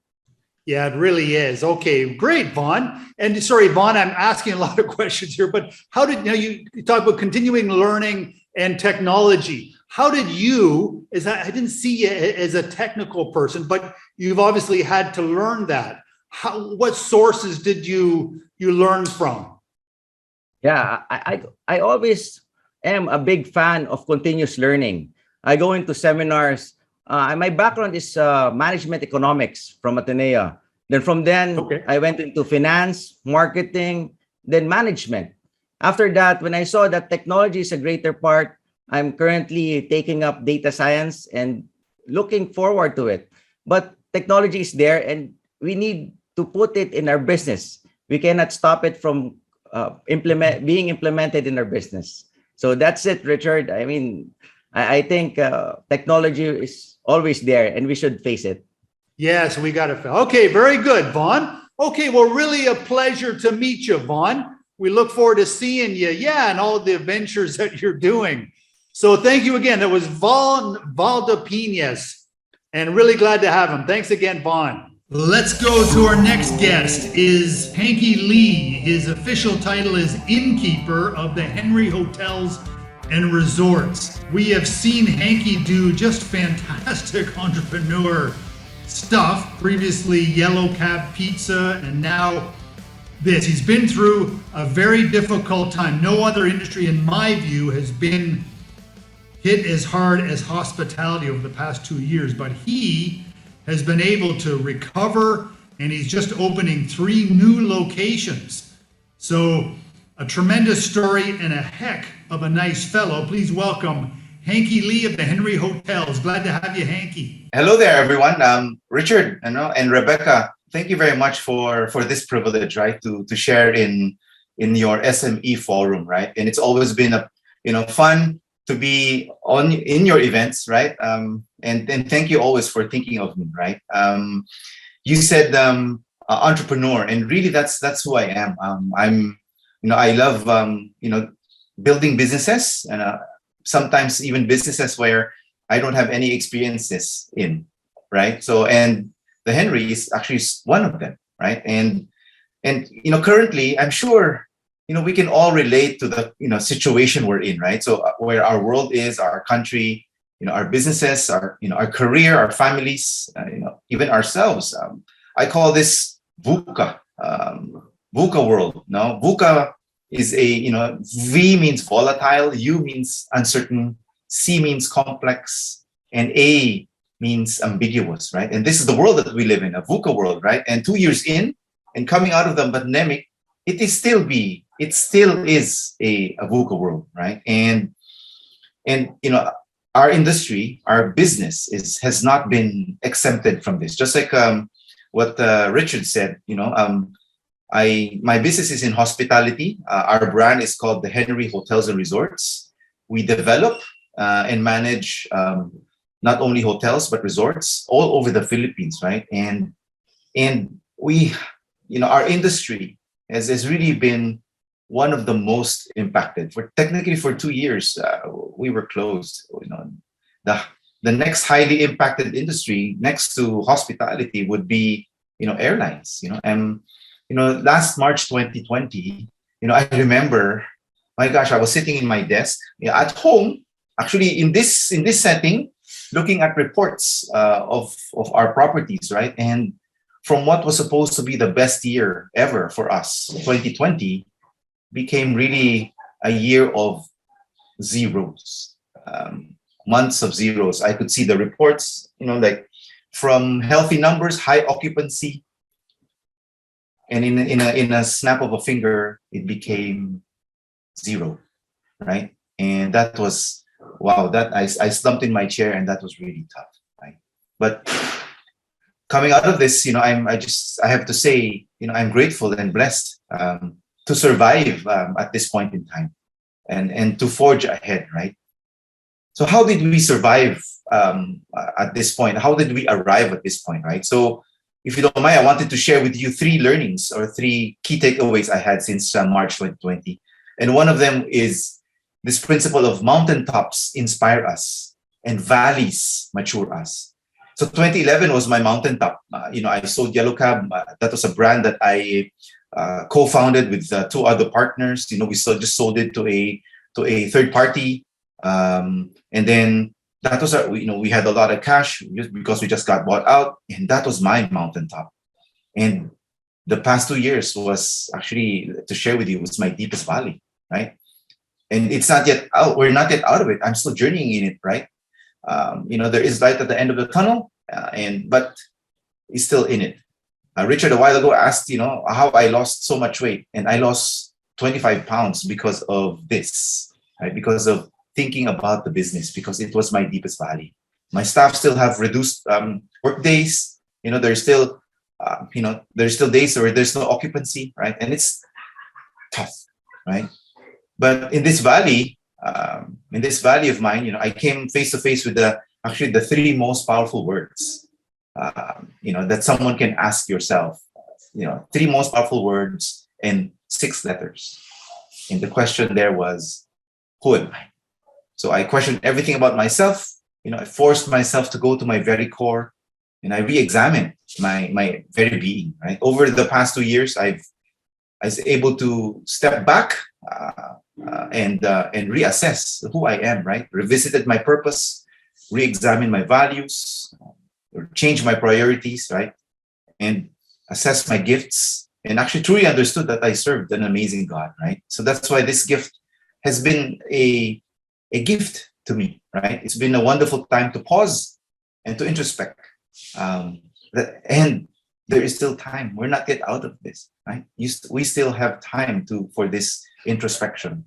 Yeah, it really is. Okay, great, Vaughn. And sorry, Vaughn, I'm asking a lot of questions here, but how did you talk about continuing learning and technology? How did you, I didn't see you as a technical person, but you've obviously had to learn that. What sources did you learn from? Yeah, I always am a big fan of continuous learning. I go into seminars. My background is management economics from Ateneo. Then from then, I went into finance, marketing, then management. After that, when I saw that technology is a greater part, I'm currently taking up data science and looking forward to it. But technology is there, and we need to put it in our business. We cannot stop it from being implemented in our business. So that's it, Richard. I mean, I think technology is always there, and we should face it. Yes, we got it. Okay, very good, Vaughn. Okay, well, really a pleasure to meet you, Vaughn. We look forward to seeing you, and all the adventures that you're doing. So thank you again. That was Vaughn Valdepeñas, and really glad to have him. Thanks again, Vaughn. Let's go to our next guest is Hanky Lee. His official title is Innkeeper of the Henry Hotels and Resorts. We have seen Hanky do just fantastic entrepreneur stuff. Previously Yellow Cab Pizza, and now this. He's been through a very difficult time. No other industry, in my view, has been hit as hard as hospitality over the past 2 years, but he has been able to recover, and he's just opening 3 new locations. So a tremendous story and a heck of a nice fellow. Please welcome Hanky Lee of the Henry Hotels. Glad to have you, Hanky. Hello there, everyone. Richard, and Rebecca, thank you very much for this privilege, right, to share in your SME forum, right? And it's always been fun to be in your events, right? And thank you always for thinking of me, right? You said entrepreneur, and really that's who I am. I love building businesses, and sometimes even businesses where I don't have any experiences in, right? So, and the Henry is actually one of them, right? And currently, I'm sure we can all relate to the situation we're in, right? So where our world is, our country, our businesses, our career, our families, even ourselves. I call this VUCA, VUCA world. No, VUCA is a V means volatile, U means uncertain, C means complex, and A means ambiguous, right? And this is the world that we live in, a VUCA world, right? And 2 years in, and coming out of the pandemic, it still is a VUCA world, right? And our industry, our business has not been exempted from this. Just like what Richard said, my business is in hospitality. Our brand is called the Henry Hotels and Resorts. We develop and manage not only hotels but resorts all over the Philippines, right? And we, our industry has really been one of the most impacted. Technically for 2 years, we were closed. The next highly impacted industry next to hospitality would be, airlines. And last March 2020, I remember, my gosh, I was sitting in my desk at home, actually in this setting, looking at reports of our properties, right? And from what was supposed to be the best year ever for us, 2020 became really a year of zeros, months of zeros. I could see the reports, like from healthy numbers, high occupancy, and in a snap of a finger, it became zero, right? And that was, wow, that I slumped in my chair, and that was really tough, right? But coming out of this, I have to say, I'm grateful and blessed to survive at this point in time, and to forge ahead, right? So how did we survive at this point? How did we arrive at this point, right? So if you don't mind, I wanted to share with you 3 learnings or 3 key takeaways I had since March 2020. And one of them is this principle of mountaintops inspire us and valleys mature us. So 2011 was my mountaintop. I sold Yellow Cab. That was a brand that I co-founded with 2 other partners. We just sold it to a third party. And then that was we had a lot of cash just because we just got bought out, and that was my mountaintop. And the past 2 years was actually, to share with you, was my deepest valley, right? And it's not yet out. We're not yet out of it. I'm still journeying in it, right? There is light at the end of the tunnel, but it's still in it. Richard a while ago asked, how I lost so much weight, and I lost 25 pounds because of this, right? Because of thinking about the business, because it was my deepest valley. My staff still have reduced work days. There's still days where there's no occupancy, right? And it's tough, right? But in this valley of mine, I came face to face with the 3 most powerful words, that someone can ask yourself. 3 most powerful words and 6 letters. And the question there was, who am I? So I questioned everything about myself. I forced myself to go to my very core, and I re-examined my very being, right? Over the past 2 years, I was able to step back and reassess who I am, right? Revisited my purpose, re-examined my values, changed my priorities, right? And assessed my gifts, and actually truly understood that I served an amazing God, right? So that's why this gift has been a gift to me, right? It's been a wonderful time to pause and to introspect. And there is still time. We're not yet out of this, right? We still have time for this introspection.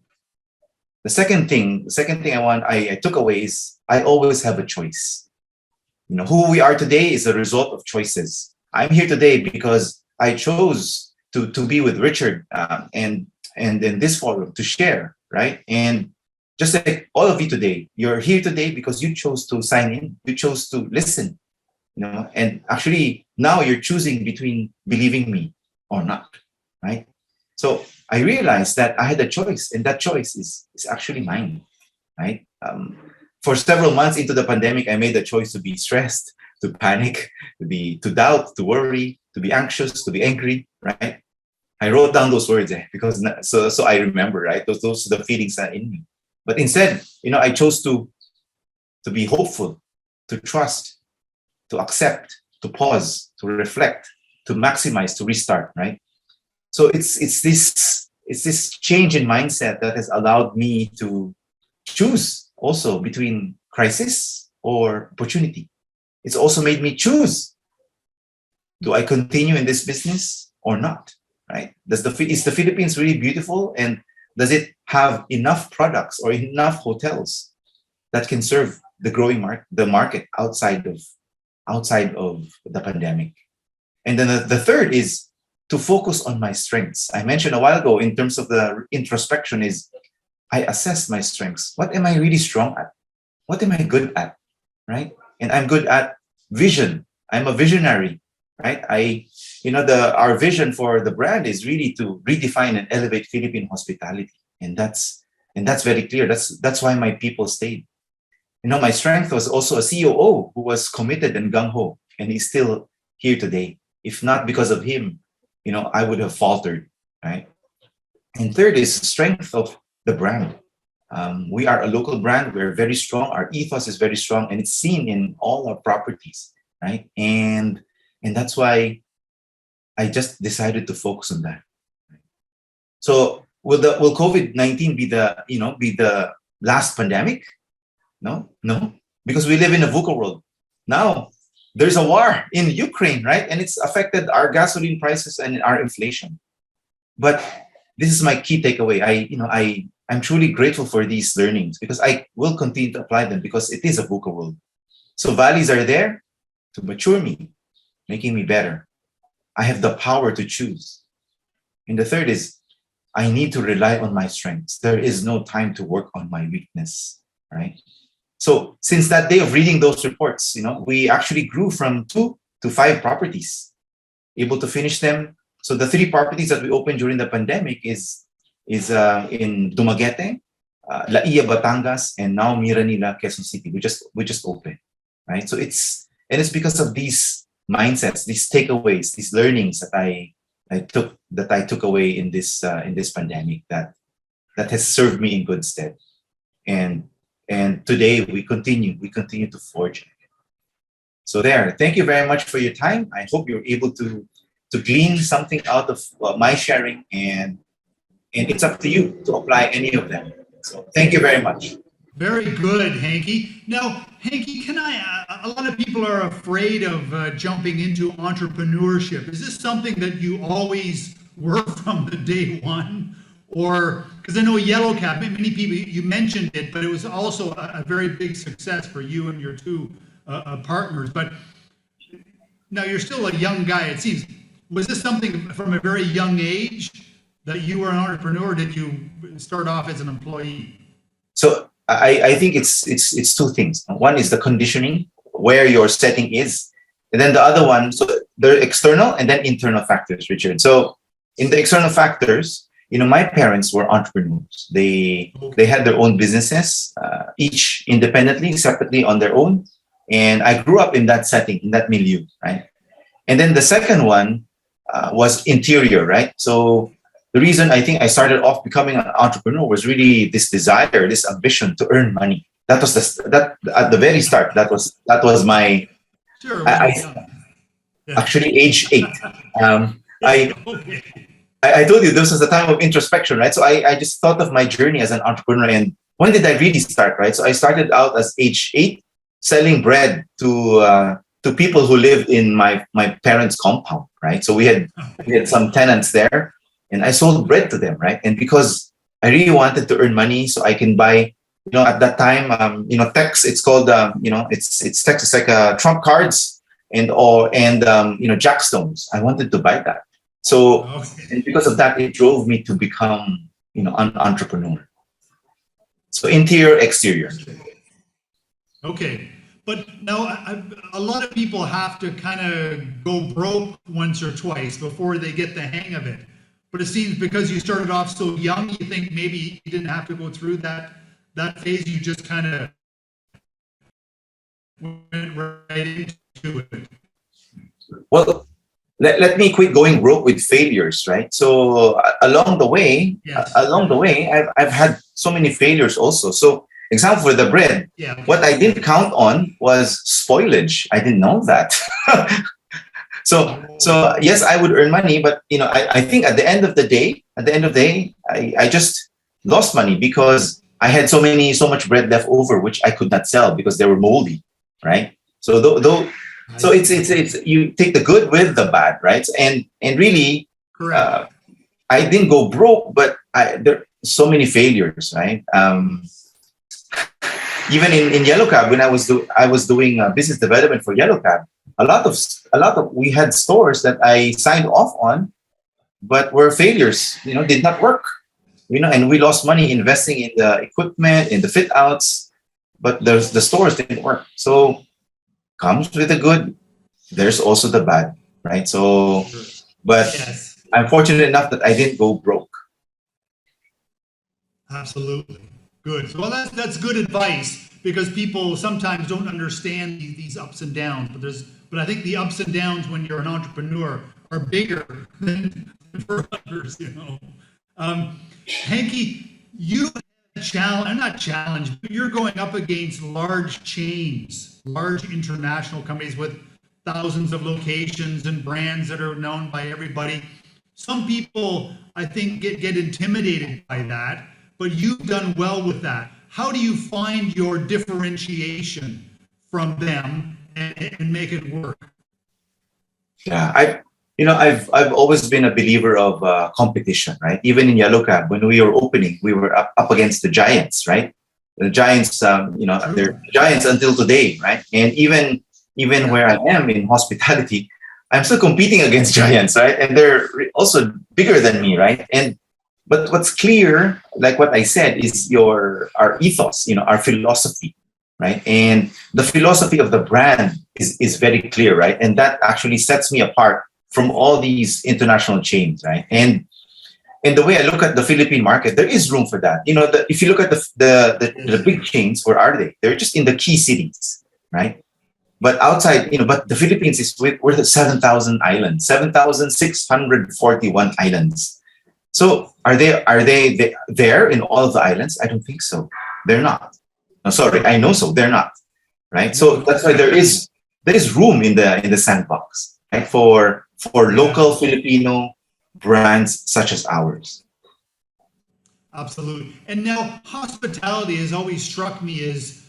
The second thing I took away is I always have a choice. Who we are today is a result of choices. I'm here today because I chose to be with Richard and in this forum to share, right? And just like all of you today, you're here today because you chose to sign in, you chose to listen, and actually now you're choosing between believing me or not, right? So I realized that I had a choice, and that choice is actually mine, right? For several months into the pandemic, I made the choice to be stressed, to panic, to doubt, to worry, to be anxious, to be angry, right? I wrote down those words because so I remember, right? Those are the feelings that are in me. But instead, I chose to be hopeful, to trust, to accept, to pause, to reflect, to maximize, to restart, right? So it's this change in mindset that has allowed me to choose also between crisis or opportunity. It's also made me choose. Do I continue in this business or not, right? Is the Philippines really beautiful, and does it have enough products or enough hotels that can serve the growing market outside of the pandemic? And then the third is to focus on my strengths. I mentioned a while ago in terms of the introspection is I assess my strengths. What am I really strong at? What am I good at? Right? and I'm good at vision. I'm a visionary, right? Our vision for the brand is really to redefine and elevate Philippine hospitality, and that's very clear. That's why my people stayed. My strength was also a COO who was committed and gung-ho, and he's still here today. If not because of him, I would have faltered, right? And third is the strength of the brand. We are a local brand. We're very strong. Our ethos is very strong, and it's seen in all our properties, right? And that's why I just decided to focus on that. So will COVID-19 be the last pandemic? No, because we live in a VUCA world. Now there's a war in Ukraine, right? And it's affected our gasoline prices and our inflation. But this is my key takeaway. I'm truly grateful for these learnings because I will continue to apply them because it is a VUCA world. So valleys are there to mature me, making me better. I have the power to choose. And the third is I need to rely on my strengths. There is no time to work on my weakness, right? So since that day of reading those reports, we actually grew from 2 to 5 properties, able to finish them. So the 3 properties that we opened during the pandemic is in Dumaguete, Laia, Batangas, and now Miranila, Quezon City. We just opened, right? So it's because of these mindsets, these takeaways, these learnings that I took away in this pandemic that has served me in good stead. And today we continue to forge it. So thank you very much for your time. I hope you're able to glean something out of my sharing, and it's up to you to apply any of them. So thank you very much. Very good, Hanky. Now, Hanky, a lot of people are afraid of jumping into entrepreneurship. Is this something that you always were from the day one? Or, because I know Yellow Cab, many people, you mentioned it, but it was also a very big success for you and your 2 partners. But now you're still a young guy, it seems. Was this something from a very young age that you were an entrepreneur, or did you start off as an employee? So I think it's 2 things. One is the conditioning, where your setting is. And then the other one, so there are external and then internal factors, Richard. So in the external factors, my parents were entrepreneurs. They had their own businesses, each independently, separately on their own. And I grew up in that setting, in that milieu, right? And then the second one was interior, right? So the reason I think I started off becoming an entrepreneur was really this desire, this ambition to earn money. That was that at the very start. That was my. Sure. Actually, age 8. I told you this was the time of introspection, right? So I just thought of my journey as an entrepreneur, and when did I really start, right? So I started out as age 8, selling bread to people who lived in my parents' compound, right? So we had some tenants there, and I sold bread to them, right? And because I really wanted to earn money, so I can buy, at that time, Tex. It's called, it's Tex. It's like trump cards and Jackstones. I wanted to buy that. So, and because of that, it drove me to become, an entrepreneur. So interior, exterior. Okay. But now a lot of people have to kind of go broke once or twice before they get the hang of it. But it seems because you started off so young, you think maybe you didn't have to go through that phase. You just kind of went right into it. Well, let me quit going broke with failures, right? So along the way, I've had so many failures also. So example for the bread, what I didn't count on was spoilage. I didn't know that. So yes, I would earn money, but I think at the end of the day, I just lost money because I had so much bread left over, which I could not sell because they were moldy, right? So so it's you take the good with the bad, right? And really, I didn't go broke, but there are so many failures, right? Even in Yellow Cab, when I was doing business development for Yellow Cab, a lot of we had stores that I signed off on, but were failures. Did not work. And we lost money investing in the equipment, in the fit outs, but the stores didn't work. So comes with the good, there's also the bad, right? So, but Yes, I'm fortunate enough that I didn't go broke. absolutely. Good. Well, that's good advice, because people sometimes don't understand these ups and downs. But I think the ups and downs when you're an entrepreneur are bigger than for others. Hanky, you not challenge, but you're going up against large chains, large international companies with thousands of locations and brands that are known by everybody. Some people, I think, get intimidated by that, but you've done well with that. How do you find your differentiation from them and make it work? Yeah, I've always been a believer of competition, right? Even in Yaluka, when we were opening, we were up against the giants, right? The giants, they're giants until today, right? And even where I am in hospitality, I'm still competing against giants, right? And they're also bigger than me, right? But what's clear, like what I said, is our ethos, our philosophy, right? And the philosophy of the brand is very clear, right? And that actually sets me apart from all these international chains, right? And the way I look at the Philippine market, there is room for that. If you look at the big chains, where are they? They're just in the key cities, right? But outside, but the Philippines we're the 7,000 islands, 7,641 islands. So are they there in all of the islands? I don't think so. They're not. No, sorry, I know so. They're not, right? So that's why there is room in the sandbox, right? For local Filipino brands such as ours. Absolutely. And now hospitality has always struck me as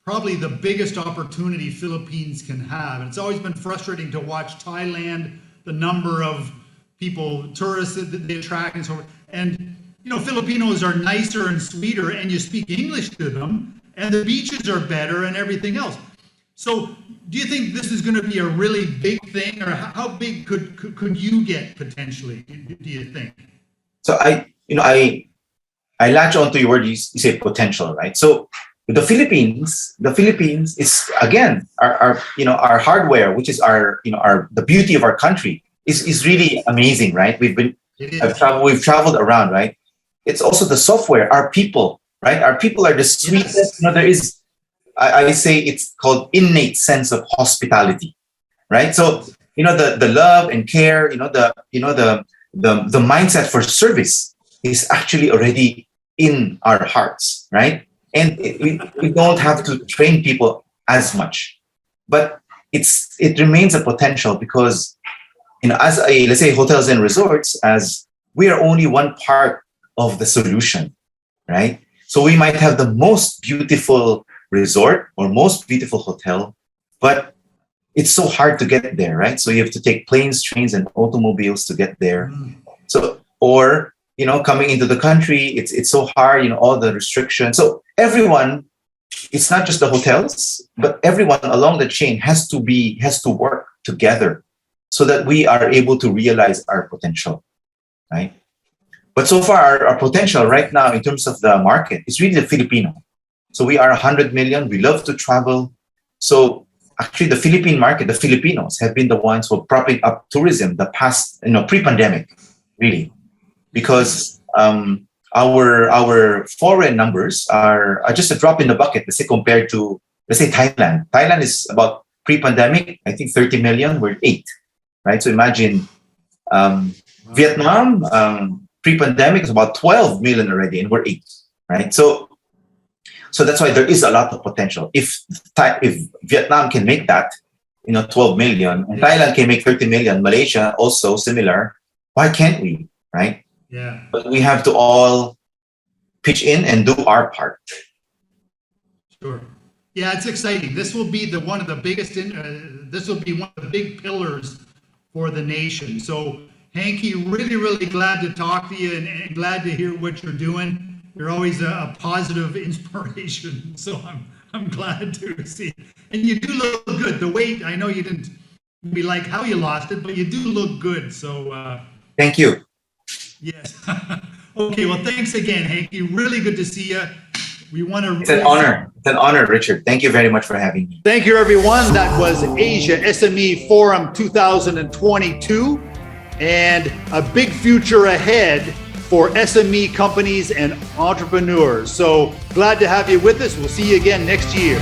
probably the biggest opportunity Philippines can have. And it's always been frustrating to watch Thailand, the number of people, tourists that they attract and so forth. And, Filipinos are nicer and sweeter, and you speak English to them, and the beaches are better and everything else. So do you think this is going to be a really big thing, or how big could you get potentially, do you think? So I latch onto your word, you say potential, right? So the Philippines is, again, our hardware, which is the beauty of our country is really amazing, right? We've traveled around, right? It's also the software, our people, right? Our people are the sweetest. There is, I say it's called innate sense of hospitality, right? So, the love and care, the mindset for service is actually already in our hearts, right? And we don't have to train people as much, but it remains a potential because, let's say hotels and resorts, as we are only one part of the solution, right? So we might have the most beautiful resort or most beautiful hotel, but it's so hard to get there, right? So you have to take planes, trains, and automobiles to get there. So, or, coming into the country, it's so hard, all the restrictions. So everyone, it's not just the hotels, but everyone along the chain has to work together so that we are able to realize our potential, right? But so far, our potential right now in terms of the market is really the Filipino. So we are 100 million. We love to travel. So actually, the Philippine market, the Filipinos have been the ones who are propping up tourism the past, pre-pandemic, really, because our foreign numbers are just a drop in the bucket. Let's say compared to, let's say, Thailand. Thailand is about pre-pandemic, I think 30 million. We're 8, right? So imagine Vietnam. Pre-pandemic is about 12 million already, and we're 8, right? So that's why there is a lot of potential. If Vietnam can make that, 12 million, and Thailand can make 30 million, Malaysia also similar, why can't we, right? Yeah. But we have to all pitch in and do our part. Sure. Yeah, it's exciting. This will be one of the biggest. This will be one of the big pillars for the nation. So, Hanky, really, really glad to talk to you and glad to hear what you're doing. You're always a positive inspiration. So I'm glad to see. And you do look good. The weight, I know you didn't be like how you lost it, but you do look good. So thank you. Yes. Okay. Well, thanks again, Hanky. Really good to see you. We want to. It's an honor. It's an honor, Richard. Thank you very much for having me. Thank you, everyone. That was Asia SME Forum 2022, and a big future ahead for SME companies and entrepreneurs. So glad to have you with us. We'll see you again next year.